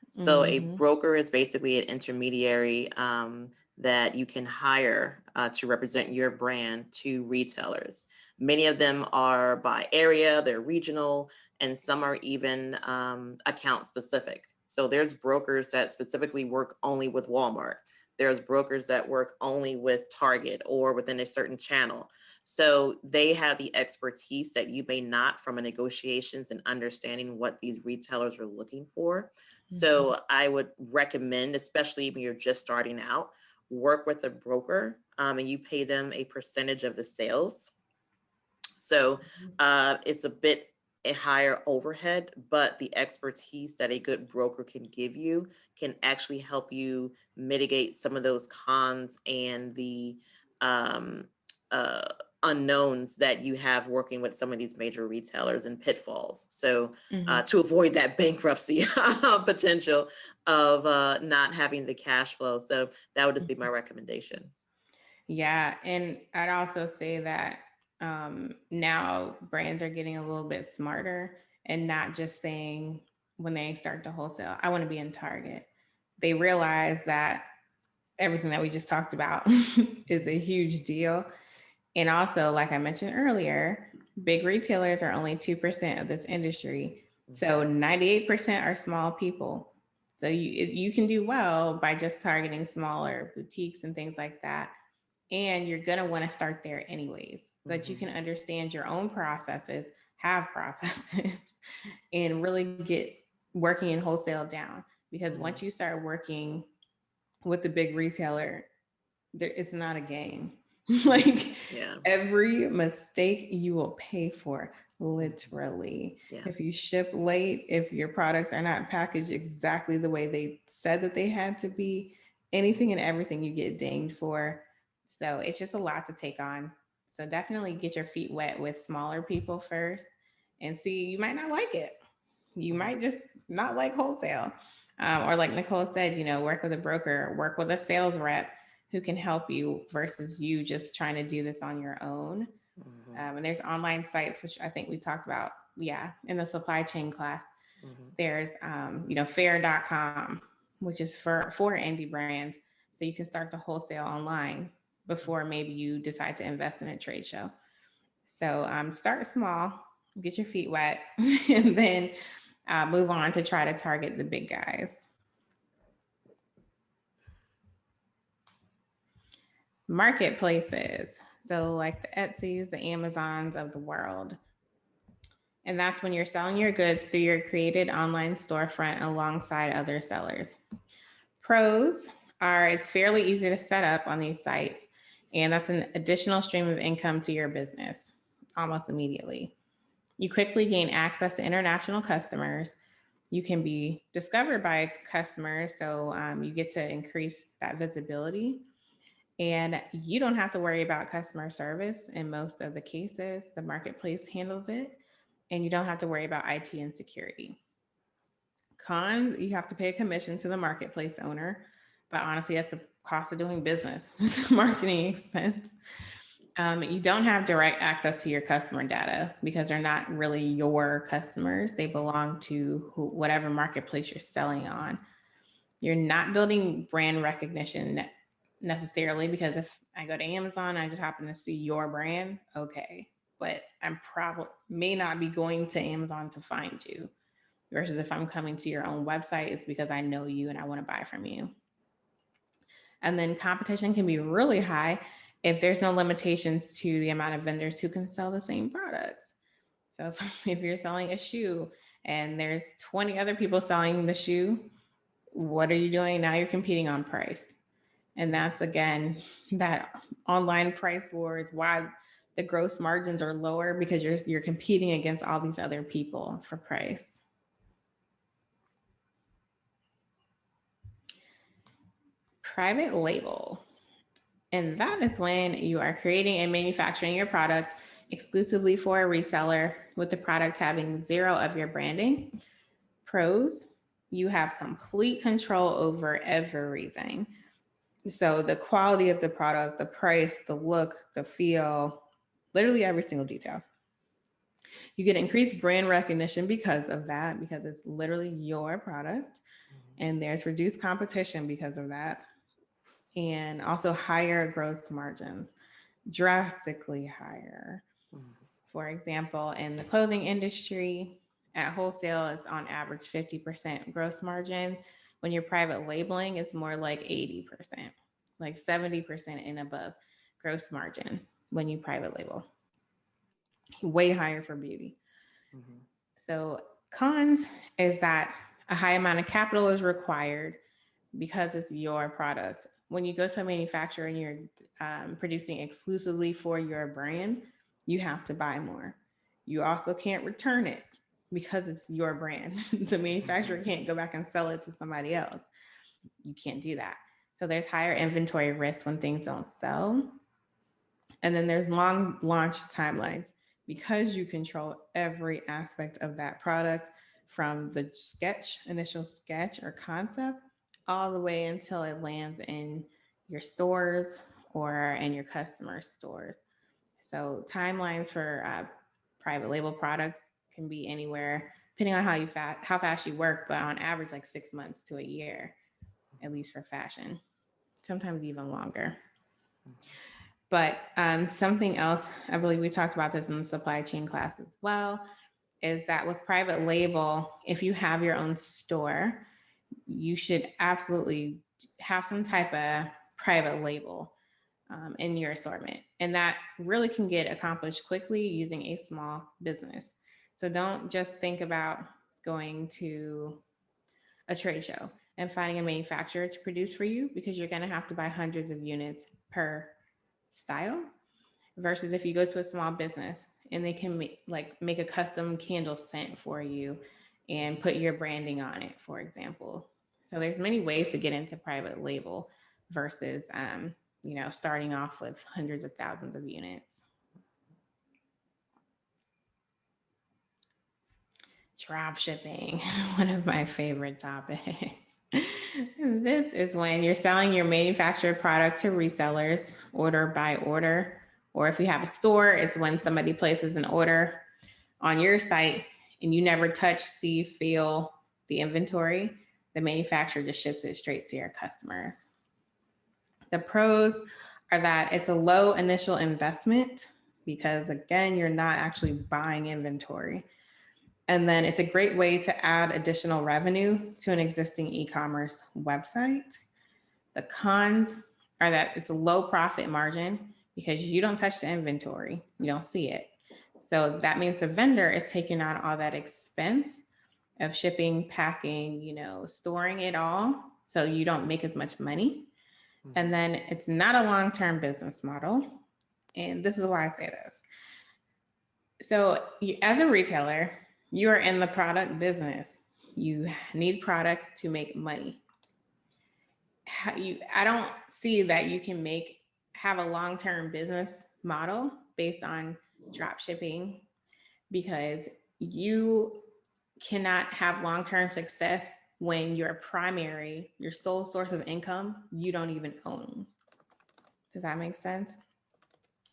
So a Mm-hmm. broker is basically an intermediary that you can hire to represent your brand to retailers. Many of them are by area, they're regional, and some are even account specific. So there's brokers that specifically work only with Walmart. There's brokers that work only with Target or within a certain channel. So they have the expertise that you may not, from a negotiations and understanding what these retailers are looking for. Mm-hmm. So I would recommend, especially when you're just starting out, work with a broker, and you pay them a percentage of the sales. So it's a bit a higher overhead, but the expertise that a good broker can give you can actually help you mitigate some of those cons and the um, uh, unknowns that you have working with some of these major retailers and pitfalls. So Mm-hmm. to avoid that bankruptcy potential of not having the cash flow. So that would just be my recommendation. Yeah, and I'd also say that now brands are getting a little bit smarter and not just saying when they start to wholesale, I want to be in Target. They realize that everything that we just talked about is a huge deal. And also, like I mentioned earlier, big retailers are only 2% of this industry. So Mhm, 98% are small people. So you can do well by just targeting smaller boutiques and things like that, and you're going to want to start there anyways so that you can mhm, understand your own processes, have processes, and really get working in wholesale down. Because once mhm. you start working with the big retailer, it's not a game. Mhm. Like Yeah. every mistake you will pay for, Mhm. literally. Yeah. If you ship late, if your products are not packaged exactly the way they said that they had to be, anything and everything you get dinged for. So it's just a lot to take on. So definitely get your feet wet with smaller people first and see, you might not like it. You Mhm. might just not like wholesale. Or like Nicole said, work with a broker, work with a sales rep who can help you versus you just trying to do this on your own. Mhm. And there's online sites, which I think we talked about, yeah, in the supply chain class. Mhm. There's, fair.com, which is for indie brands. So you can start to wholesale online before maybe you decide to invest in a trade show. So start small, get your feet wet, and then move on to try to target the big guys. Marketplaces. So, like the Etsy's, the Amazons of the world. And that's when you're selling your goods through your created online storefront alongside other sellers. Pros are it's fairly easy to set up on these sites, and that's an additional stream of income to your business almost immediately. You quickly gain access to international customers. You can be discovered by customers, so you get to increase that visibility. And you don't have to worry about customer service in most of the cases. The marketplace handles it, and you don't have to worry about IT and security. Cons, you have to pay a commission to the marketplace owner, but honestly, that's the cost of doing business. It's a marketing expense. You don't have direct access to your customer data because they're not really your customers. They belong to whatever marketplace you're selling on. You're not building brand recognition necessarily because if I go to Amazon, I just happen to see your brand, okay. But I'm probably may not be going to Amazon to find you. Versus if I'm coming to your own website, it's because I know you and I want to buy from you. And then competition can be really high if there's no limitations to the amount of vendors who can sell the same products. So if you're selling a shoe and there's 20 other people selling the shoe, what are you doing? Now you're competing on price. And that's again, that online price wars, why the gross margins are lower because you're competing against all these other people for price. Private label. And that is when you are creating and manufacturing your product exclusively for a reseller with the product having zero of your branding. Pros, you have complete control over everything. So the quality of the product, the price, the look, the feel, literally every single detail. You get increased brand recognition because of that, because it's literally your product. Mhm. And there's reduced competition because of that. And also higher gross margins, drastically higher. Mhm. For example, in the clothing industry, at wholesale, it's on average 50% gross margin. When you're private labeling, it's more like 80%, like 70% and above gross margin when you private label. Way higher for beauty. Mhm. So, cons is that a high amount of capital is required because it's your product. When you go to a manufacturer and you're producing exclusively for your brand, you have to buy more. You also can't return it because it's your brand. The manufacturer Mhm. can't go back and sell it to somebody else. You can't do that. So there's higher inventory risk when things don't sell. And then there's long launch timelines because you control every aspect of that product from the initial sketch or concept, all the way until it lands in your stores or in your customer stores. So timelines for private label products can be anywhere, depending on how fast you work, but on average, like 6 months to a year, at least for fashion, sometimes even longer. But something else, I believe we talked about this in the supply chain class as well, is that with private label, if you have your own store, you should absolutely have some type of private label in your assortment. And that really can get accomplished quickly using a small business. So don't just think about going to a trade show and finding a manufacturer to produce for you because you're going to have to buy hundreds of units per style versus if you go to a small business and they can make a custom candle scent for you and put your branding on it, for example. So there's many ways to get into private label versus starting off with hundreds of thousands of units. Drop shipping, one of my favorite topics. This is when you're selling your manufactured product to resellers, order by order. Or if you have a store, it's when somebody places an order on your site and you never touch, see, feel the inventory. The manufacturer just ships it straight to your customers. The pros are that it's a low initial investment because, again, you're not actually buying inventory. And then it's a great way to add additional revenue to an existing e commerce website. The cons are that it's a low profit margin because you don't touch the inventory, you don't see it. So that means the vendor is taking on all that expense of shipping, packing, storing it all. So you don't make as much money. And Mhm. then it's not a long term business model. And this is why I say this. So, as a retailer, you are in the product business. You need products to make money. I don't see that you can have a long term business model based on drop shipping because you cannot have long term success when your sole source of income, you don't even own. Does that make sense?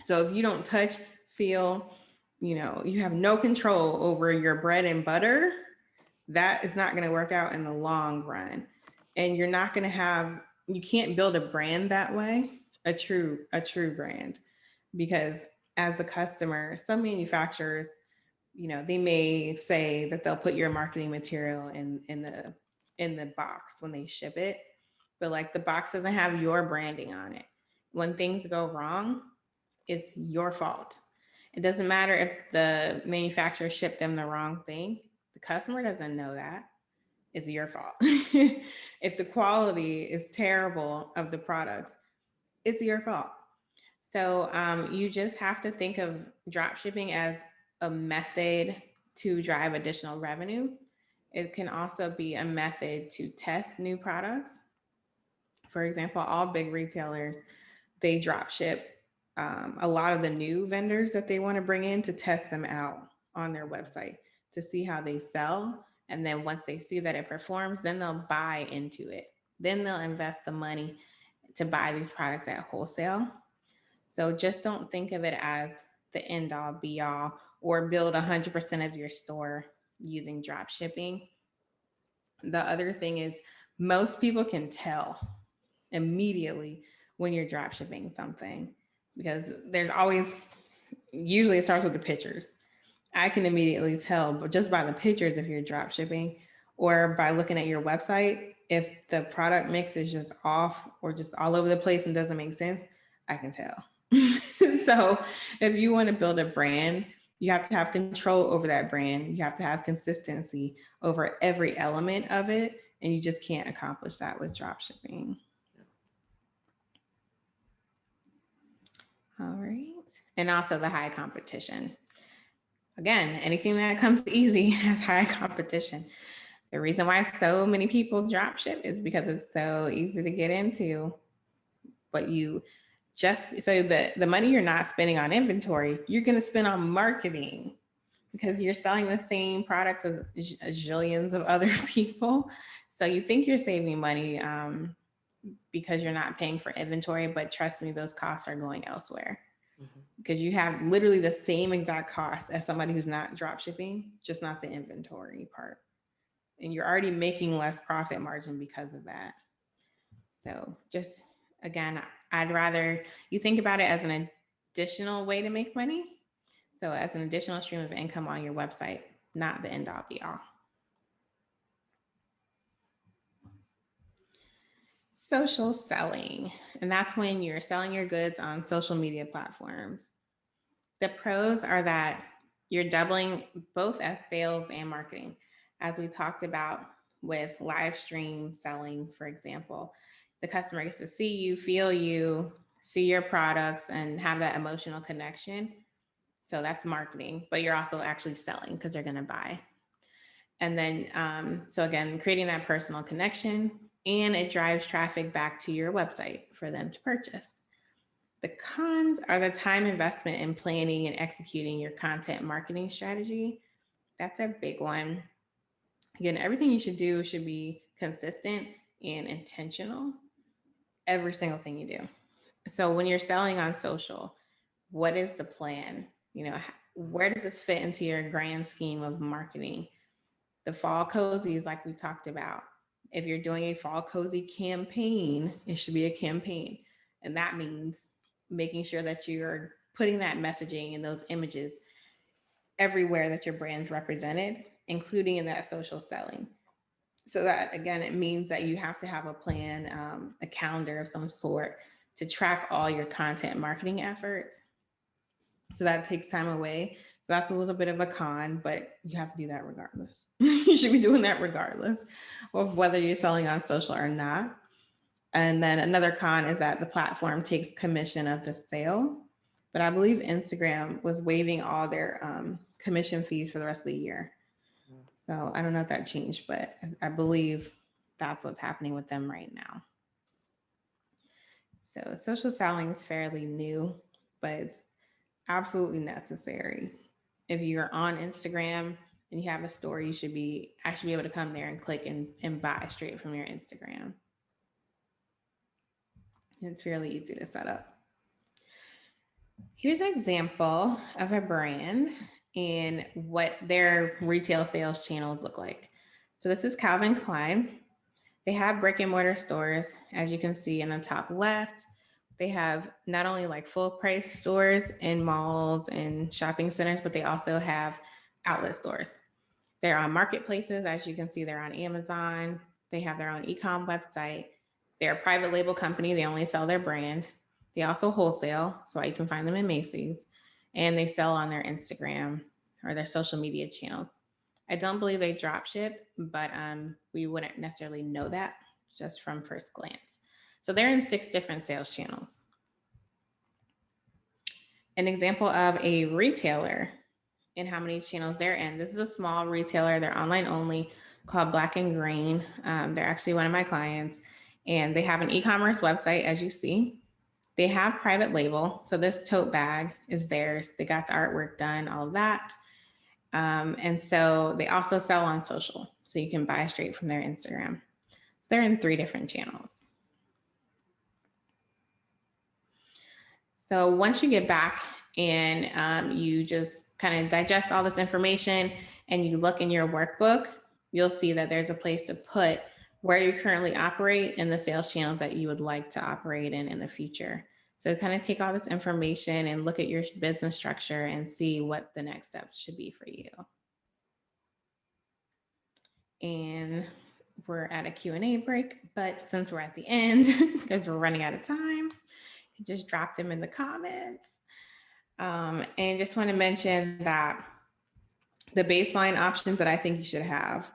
So if you don't touch, feel, you have no control over your bread and butter, that is not going to work out in the long run. And you're not going to you can't build a brand that way, a true brand, because as a customer, some manufacturers, they may say that they'll put your marketing material in the box when they ship it, but like the box doesn't have your branding on it. When things go wrong, it's your fault. It doesn't matter if the manufacturer shipped them the wrong thing. The customer doesn't know that. It's your fault. If the quality is terrible of the products, it's your fault. So you just have to think of drop shipping as a method to drive additional revenue. It can also be a method to test new products. For example, all big retailers, they drop ship a lot of the new vendors that they want to bring in to test them out on their website to see how they sell. And then once they see that it performs, then they'll buy into it. Then they'll invest the money to buy these products at wholesale. So just don't think of it as the end all be all or build 100% of your store using drop shipping. The other thing is, most people can tell immediately when you're drop shipping something because there's always, usually it starts with the pictures. I can immediately tell, but just by the pictures, if you're drop shipping or by looking at your website, if the product mix is just off or just all over the place and doesn't make sense, I can tell. So if you want to build a brand, you have to have control over that brand. You have to have consistency over every element of it. And you just can't accomplish that with drop shipping. All right. And also the high competition. Again, anything that comes easy has high competition. The reason why so many people drop ship is because it's so easy to get into. But you just, so the money you're not spending on inventory, you're going to spend on marketing because you're selling the same products as zillions of other people. So you think you're saving money because you're not paying for inventory, but trust me, those costs are going elsewhere Mhm. because you have literally the same exact cost as somebody who's not drop shipping, just not the inventory part. And you're already making less profit margin because of that. So just again, I'd rather you think about it as an additional way to make money. So as an additional stream of income on your website, not the end all be all. Social selling. And that's when you're selling your goods on social media platforms. The pros are that you're doubling both as sales and marketing, as we talked about with live stream selling, for example. The customer gets to see you, feel you, see your products, and have that emotional connection. So that's marketing, but you're also actually selling because they're going to buy. And then, so again, creating that personal connection and it drives traffic back to your website for them to purchase. The cons are the time investment in planning and executing your content marketing strategy. That's a big one. Again, everything you should do should be consistent and intentional, every single thing you do. So when you're selling on social, what is the plan? Where does this fit into your grand scheme of marketing? The fall cozies, like we talked about. If you're doing a fall cozy campaign, it should be a campaign. And that means making sure that you're putting that messaging and those images everywhere that your brand's represented, including in that social selling. So that again, it means that you have to have a plan, a calendar of some sort to track all your content marketing efforts. So that takes time away. So that's a little bit of a con, but you have to do that regardless. You should be doing that regardless of whether you're selling on social or not. And then another con is that the platform takes commission of the sale. But I believe Instagram was waiving all their commission fees for the rest of the year. Mhm. So I don't know if that changed, but I believe that's what's happening with them right now. So social selling is fairly new, but it's absolutely necessary. If you're on Instagram and you have a store, you should be I should be able to come there and click and buy straight from your Instagram. It's fairly easy to set up. Here's an example of a brand and what their retail sales channels look like. So this is Calvin Klein. They have brick and mortar stores, as you can see in the top left. They have not only like full price stores in malls and shopping centers, but they also have outlet stores. They're on marketplaces, as you can see, they're on Amazon. They have their own e-com website. They're a private label company. They only sell their brand. They also wholesale, so you can find them in Macy's. And they sell on their Instagram or their social media channels. I don't believe they drop ship, but we wouldn't necessarily know that just from first glance. So they're in 6 different sales channels. An example of a retailer and how many channels they're in. This is a small retailer. They're online only, called Black and Green. They're actually one of my clients, and they have an e-commerce website, as you see. They have private label, so this tote bag is theirs. They got the artwork done, all of that. And so they also sell on social, so you can buy straight from their Instagram. So they're in 3 different channels. So once you get back and you just kind of digest all this information and you look in your workbook, you'll see that there's a place to put where you currently operate and the sales channels that you would like to operate in the future. So kind of take all this information and look at your business structure and see what the next steps should be for you. And we're at a Q&A break, but since we're at the end, because we're running out of time, just drop them in the comments. And just want to mention that the baseline options that I think you should have.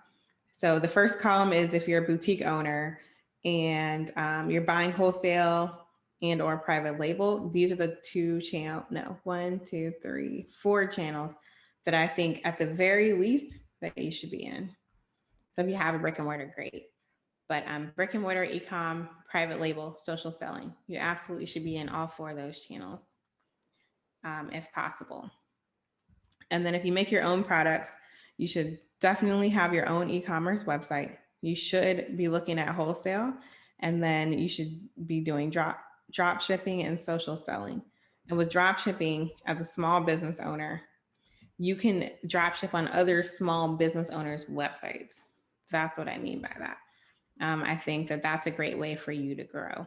So the first column is if you're a boutique owner and you're buying wholesale and or private label. These are the 4 channels that I think at the very least that you should be in. So if you have a brick and mortar, great. But brick and mortar, e-com, private label, social selling, you absolutely should be in all 4 of those channels if possible. And then if you make your own products, you should definitely have your own e-commerce website. You should be looking at wholesale, and then you should be doing drop shipping and social selling. And with drop shipping, as a small business owner, you can drop ship on other small business owners' websites. That's what I mean by that. I think that that's a great way for you to grow.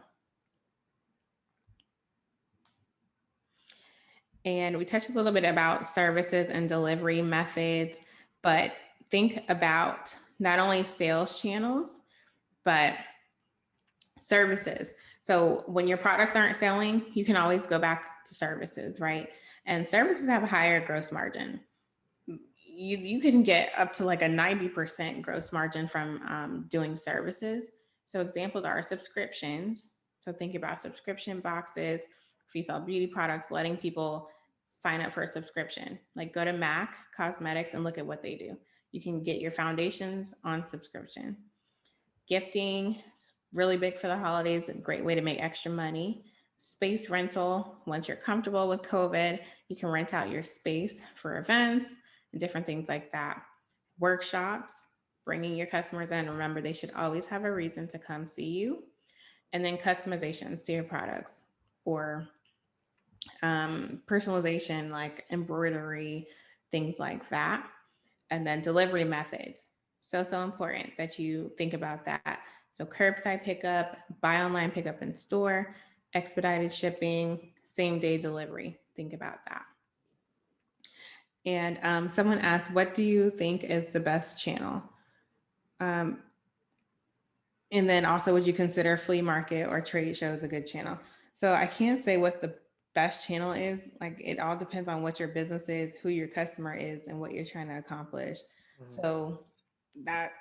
And we touched a little bit about services and delivery methods, but think about not only sales channels, but services. So when your products aren't selling, you can always go back to services, right? And services have a higher gross margin. You can get up to like a 90% gross margin from doing services. So examples are subscriptions. So think about subscription boxes. If you sell beauty products, letting people sign up for a subscription. Like go to MAC Cosmetics and look at what they do. You can get your foundations on subscription. Gifting, really big for the holidays, a great way to make extra money. Space rental, once you're comfortable with COVID, you can rent out your space for events and different things like that. Workshops, bringing your customers in. Remember, they should always have a reason to come see you. And then customizations to your products, or personalization like embroidery, things like that. And then delivery methods. So important that you think about that. So curbside pickup, buy online, pickup in store, expedited shipping, same day delivery. Think about that. And someone asked, what do you think is the best channel? Um, and then also, would you consider flea market or trade shows a good channel? So I can't say what the best channel is. Like, it all depends on what your business is, who your customer is, and what you're trying to accomplish. Mhm. So that,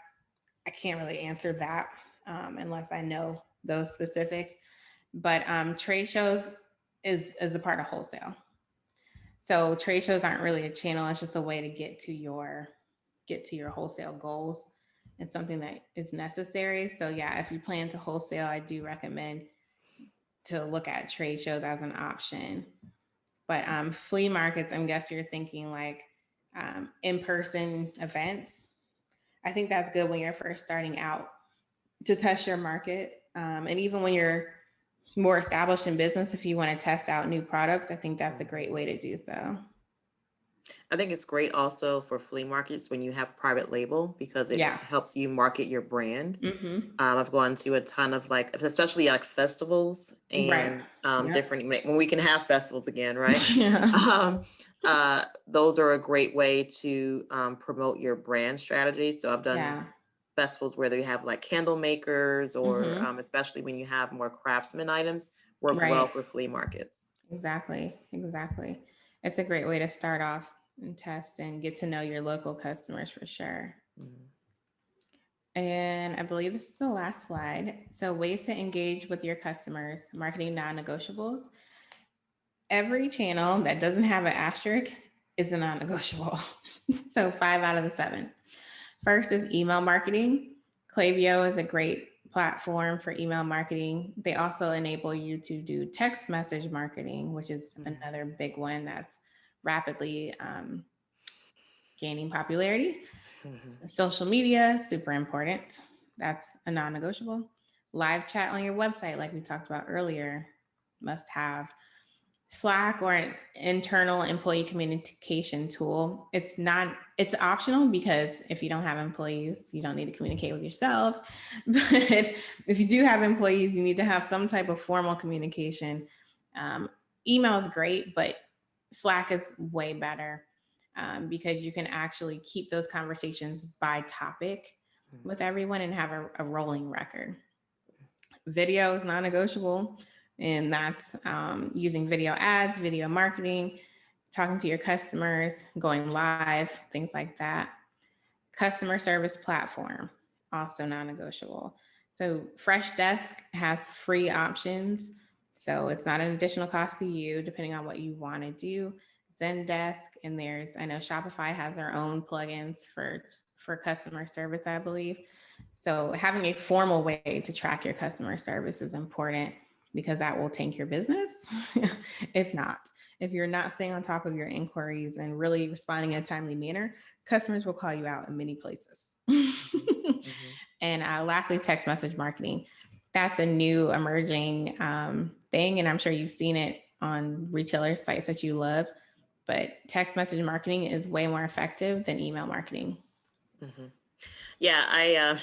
I can't really answer that unless I know those specifics. But trade shows is a part of wholesale. So trade shows aren't really a channel; it's just a way to get to your wholesale goals. It's something that is necessary. So yeah, if you plan to wholesale, I do recommend to look at trade shows as an option. But flea markets, I'm guessing you're thinking like in-person events. I think that's good when you're first starting out to test your market. And even when you're more established in business, if you want to test out new products, I think that's a great Mhm. way to do so. I think it's great also for flea markets when you have private label because it Yeah. helps you market your brand. Mm-hmm. I've gone to a ton of like, especially like festivals Right. and Yep. different when we can have festivals again, right? Yeah. Um, those are a great way to promote your brand strategy. So I've done Yeah. festivals where they have like candle makers, or Mm-hmm. especially when you have more craftsman items, work well Right. for flea markets. Exactly. Exactly. It's a great way to start off and test and get to know your local customers for sure. Mhm. And I believe this is the last slide. So, ways to engage with your customers, marketing non negotiables. Every channel that doesn't have an asterisk is a non negotiable. So, 5 out of the 7. First is email marketing. Klaviyo is a great platform for email marketing. They also enable you to do text message marketing, which is Mhm. another big one that's rapidly gaining popularity. Mhm. Social media, super important. That's a non negotiable. Live chat on your website, like we talked about earlier, must have. Slack, or an internal employee communication tool. It's optional because if you don't have employees, you don't need to communicate with yourself. But if you do have employees, you need to have some type of formal communication. Um, Email is great, but Slack is way better because you can actually keep those conversations by topic Mhm. with everyone and have a rolling record. Video is non-negotiable, and that's using video ads, video marketing, talking to your customers, going live, things like that. Customer service platform, also non-negotiable. So Fresh Desk has free options, so it's not an additional cost to you depending on what you want to do. Zendesk, and there's, I know Shopify has their own plugins for customer service, I believe. So having a formal way to track your customer service is important because that will tank your business if not. If you're not staying on top of your inquiries and really responding in a timely manner, customers will call you out in many places. Mhm. Mhm. And lastly, text message marketing. That's a new emerging thing, and I'm sure you've seen it on retailer sites that you love. But text message marketing is way more effective than email marketing. Mhm. Yeah,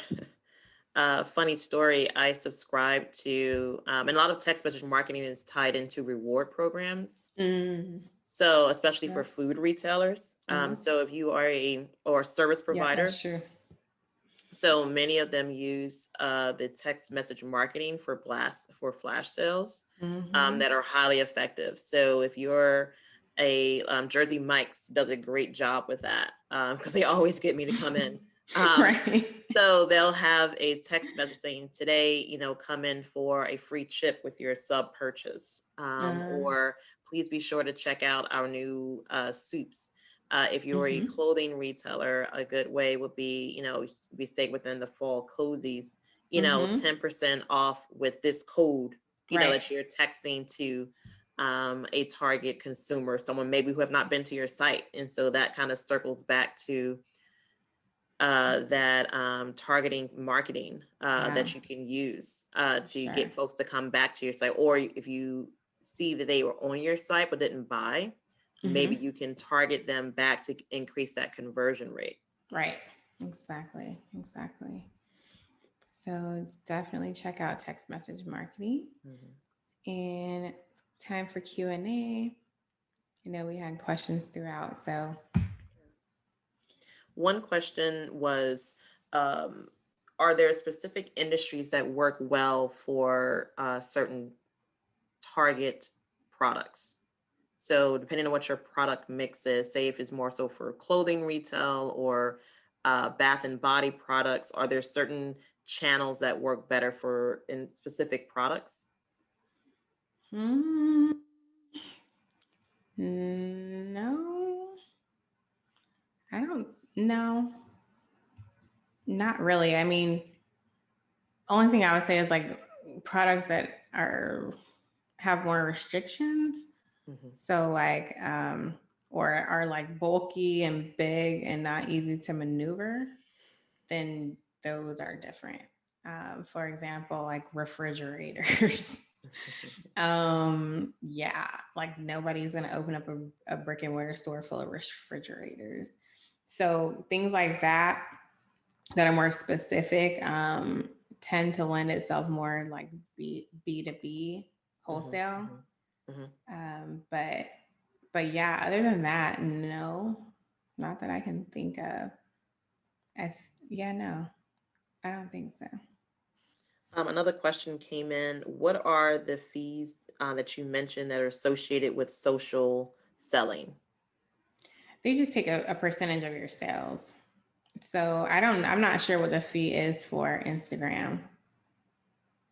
funny story. I subscribe to, and a lot of text message marketing is tied into reward programs. Mm, So, especially for yep. food retailers. Uh-huh. So if you are a or service Yep, provider, that's true. so many of them use the text message marketing for blast for flash sales Mm-hmm. that are highly effective. So if you're a Jersey Mike's does a great job with that because they always get me to come in. Um, Right. so they'll have a text message saying today, come in for a free chip with your sub purchase, Uh, or please be sure to check out our new soups. If you're a mm-hmm. clothing retailer, a good way would be, we stay within the fall cozies, Mm-hmm. 10% off with this code, Right. that you're texting to a target consumer, someone maybe who have not been to your site. And so that kind of circles back to that targeting marketing Yeah, that you can use for to sure. get folks to come back to your site. Or if you see that they were on your site but didn't buy, maybe Hmm. you can target them back to increase that conversion rate. Right. Exactly. Exactly. So definitely check out text message marketing. Mhm. And time for Q&A. I know we had questions throughout, so One question was, um, are there specific industries that work well for certain target products? So depending on what your product mix is, say if it's more so for clothing retail or bath and body products, are there certain channels that work better for in specific products? mm, no, I don't know. Not really. I mean, only thing I would say is like products that are have more restrictions. Hmm. So like or are like bulky and big and not easy to maneuver, then those are different. For example, like refrigerators. Yeah, like nobody's gonna open up a brick and mortar store full of refrigerators. So things like that are more specific tend to lend itself more like B2B Hmm. wholesale. Hmm. Hmm. But yeah, other than that, no, not that I can think of. Yeah, no, I don't think so. Another question came in. What are the fees that you mentioned that are associated with social selling? They just take a percentage of your sales. So I'm not sure what the fee is for Instagram.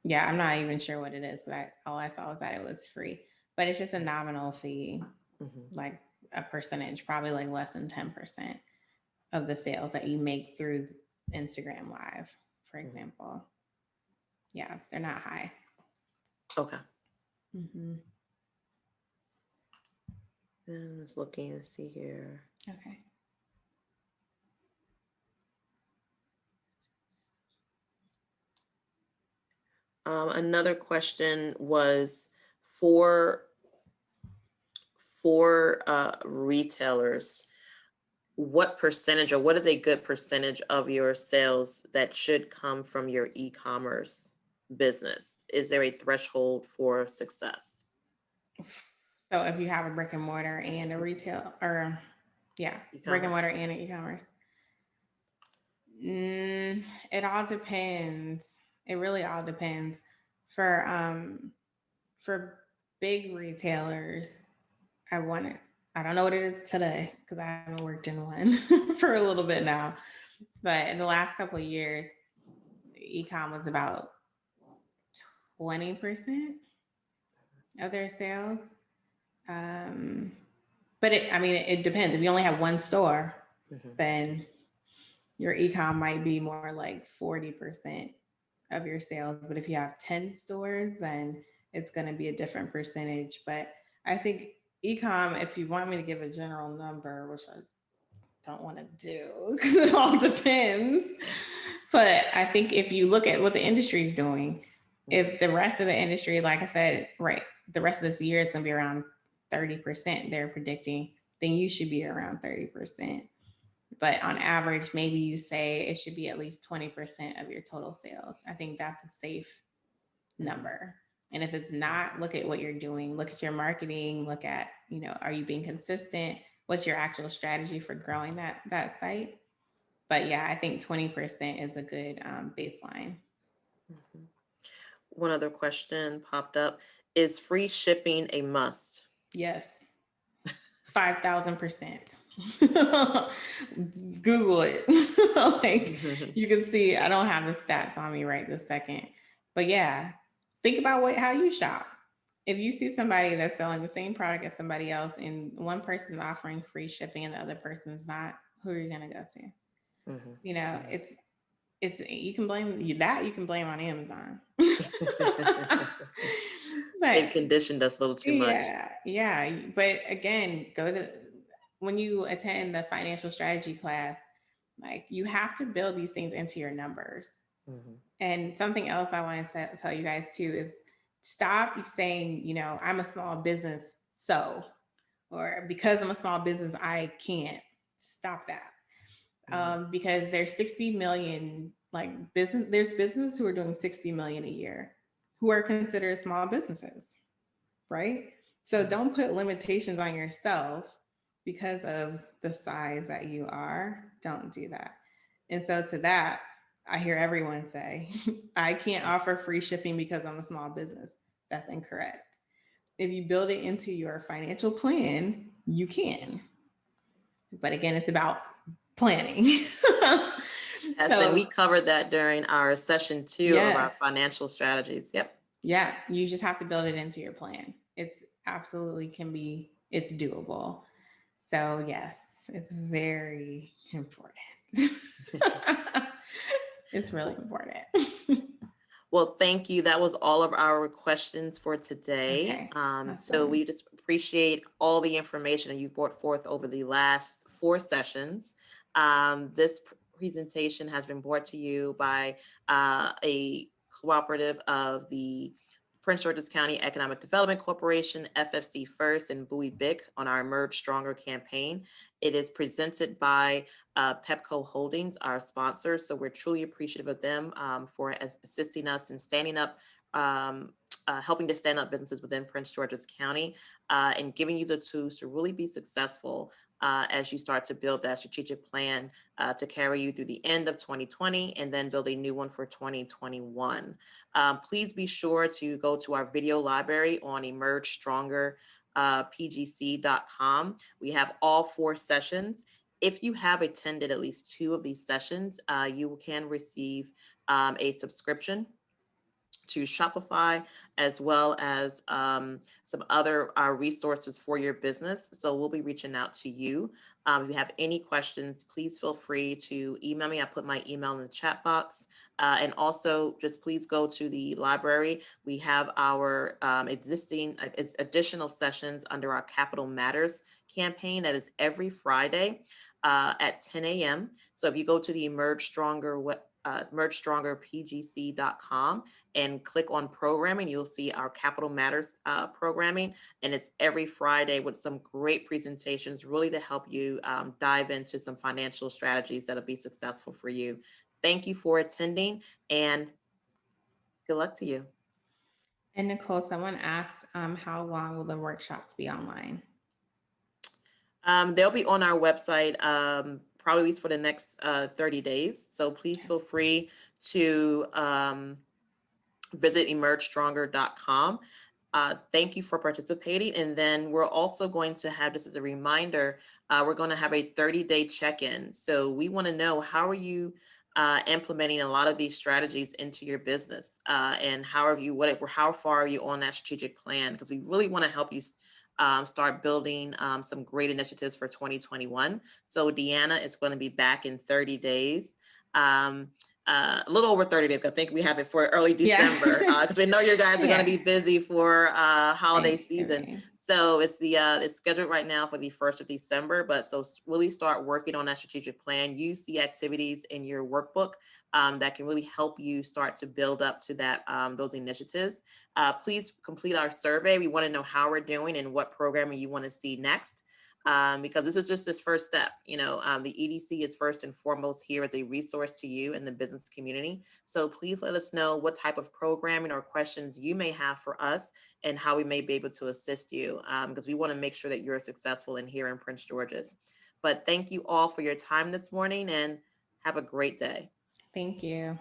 Yeah, I'm not even sure what it is, but all I saw was that it was free. But it's just a nominal fee, Hmm. like a percentage, probably like less than 10% of the sales that you make through Instagram Live, for Hmm. example. Yeah, they're not high. Okay. Hmm. I'm just looking to see here. Okay. Another question was for retailers, what percentage or what is a good percentage of your sales that should come from your e-commerce business? Is there a threshold for success? So if you have a brick and mortar and a retail, or yeah, brick and E-commerce. mortar and an e-commerce, it all depends. It really all depends. For for big retailers, I want it. I don't know what it is today because I haven't worked in one for a little bit now. But in the last couple of years, ecom was about 20% of their sales. Um, but I mean, it depends. If you only have one store, Hmm. then your ecom might be more like 40% of your sales. But if you have 10 stores, then it's going to be a different percentage. But I think ecom, if you want me to give a general number, which I don't want to do because it all depends. But I think if you look at what the industry is doing, Hmm. if the rest of the industry, like I said, right, the rest of this year is going to be around 30%, they're predicting, then you should be around 30%. But on average, maybe you say it should be at least 20% of your total sales. I think that's a safe Hmm. number. And if it's not, look at what you're doing. Look at your marketing. Look at, are you being consistent? What's your actual strategy for growing that site? But yeah, I think 20% is a good baseline. Hmm. One other question popped up. Is free shipping a must? Yes, 5,000%. Google it. Like you can see, I don't have the stats on me right this second, but yeah, think about how you shop. If you see somebody that's selling the same product as somebody else, and one person's offering free shipping and the other person's not, who are you gonna go to? Hmm. You know, Hmm. it's you can blame that you can blame on Amazon. But They've conditioned us a little too much. yeah. But again, go to when you attend the financial strategy class, Like you have to build these things into your numbers. Mhm. And something else I want to tell you guys too is stop saying, I'm a small business, so, or because I'm a small business, I can't. Stop that. Mhm. Because there's 60 million there's businesses who are doing 60 million a year who are considered small businesses, right? So Mhm. don't put limitations on yourself because of the size that you are. Don't do that. And so to that, I hear everyone say, I can't offer free shipping because I'm a small business. That's incorrect. If you build it into your financial plan, you can. But again, it's about planning. Yes, and we So, covered that during our session 2 of our yes, financial strategies. Yep. yeah, you just have to build it into your plan. It's absolutely can be, it's doable. So, yes, it's very important. It's really important. Well, thank you. That was all of our questions for today. Okay, So awesome. we just appreciate all the information that you brought forth over the last 4 sessions. This presentation has been brought to you by a cooperative of the Prince George's County Economic Development Corporation, FFC First, and Bowie Bick on our Emerge Stronger campaign. It is presented by Pepco Holdings, our sponsor. So we're truly appreciative of them for assisting us in standing up, helping to stand up businesses within Prince George's County, and giving you the tools to really be successful as you start to build that strategic plan to carry you through the end of 2020 and then build a new one for 2021. Please be sure to go to our video library on Emerge Stronger. PGC.com. We have all 4 sessions. If you have attended at least 2 of these sessions, you can receive a subscription to Shopify, as well as some other resources for your business. So we'll be reaching out to you. If you have any questions, please feel free to email me. I put my email in the chat box. And also just please go to the library. We have our existing additional sessions under our Capital Matters campaign that is every Friday at 10 a.m. So if you go to the emergestronger.pgc.com and click on programming, you'll see our Capital Matters programming. And it's every Friday with some great presentations, really to help you dive into some financial strategies that'll be successful for you. Thank you for attending and good luck to you. And Nicole, someone asked, how long will the workshops be online? They'll be on our website probably at least for the next 30 days. So please Okay. feel free to visit emergestronger.com. Thank you for participating. And then we're also going to have, just as a reminder, we're going to have a 30-day check-in. So we want to know, how are you implementing a lot of these strategies into your business? And how far are you on that strategic plan? Because we really want to help you start building some great initiatives for 2021. So Deanna is going to be back in 30 days. A little over 30 days. I think we have it for early Yeah. December because we know you guys are going to Yeah. be busy for holiday season. Thanksgiving. So it's scheduled right now for the 1st of December. But so really start working on that strategic plan. Use the activities in your workbook that can really help you start to build up to that those initiatives. Please complete our survey. We want to know how we're doing and what programming you want to see next. Because this is just this first step. The EDC is first and foremost here as a resource to you in the business community. So please let us know what type of programming or questions you may have for us and how we may be able to assist you, because we want to make sure that you're successful in here in Prince George's. But thank you all for your time this morning and have a great day. Thank you.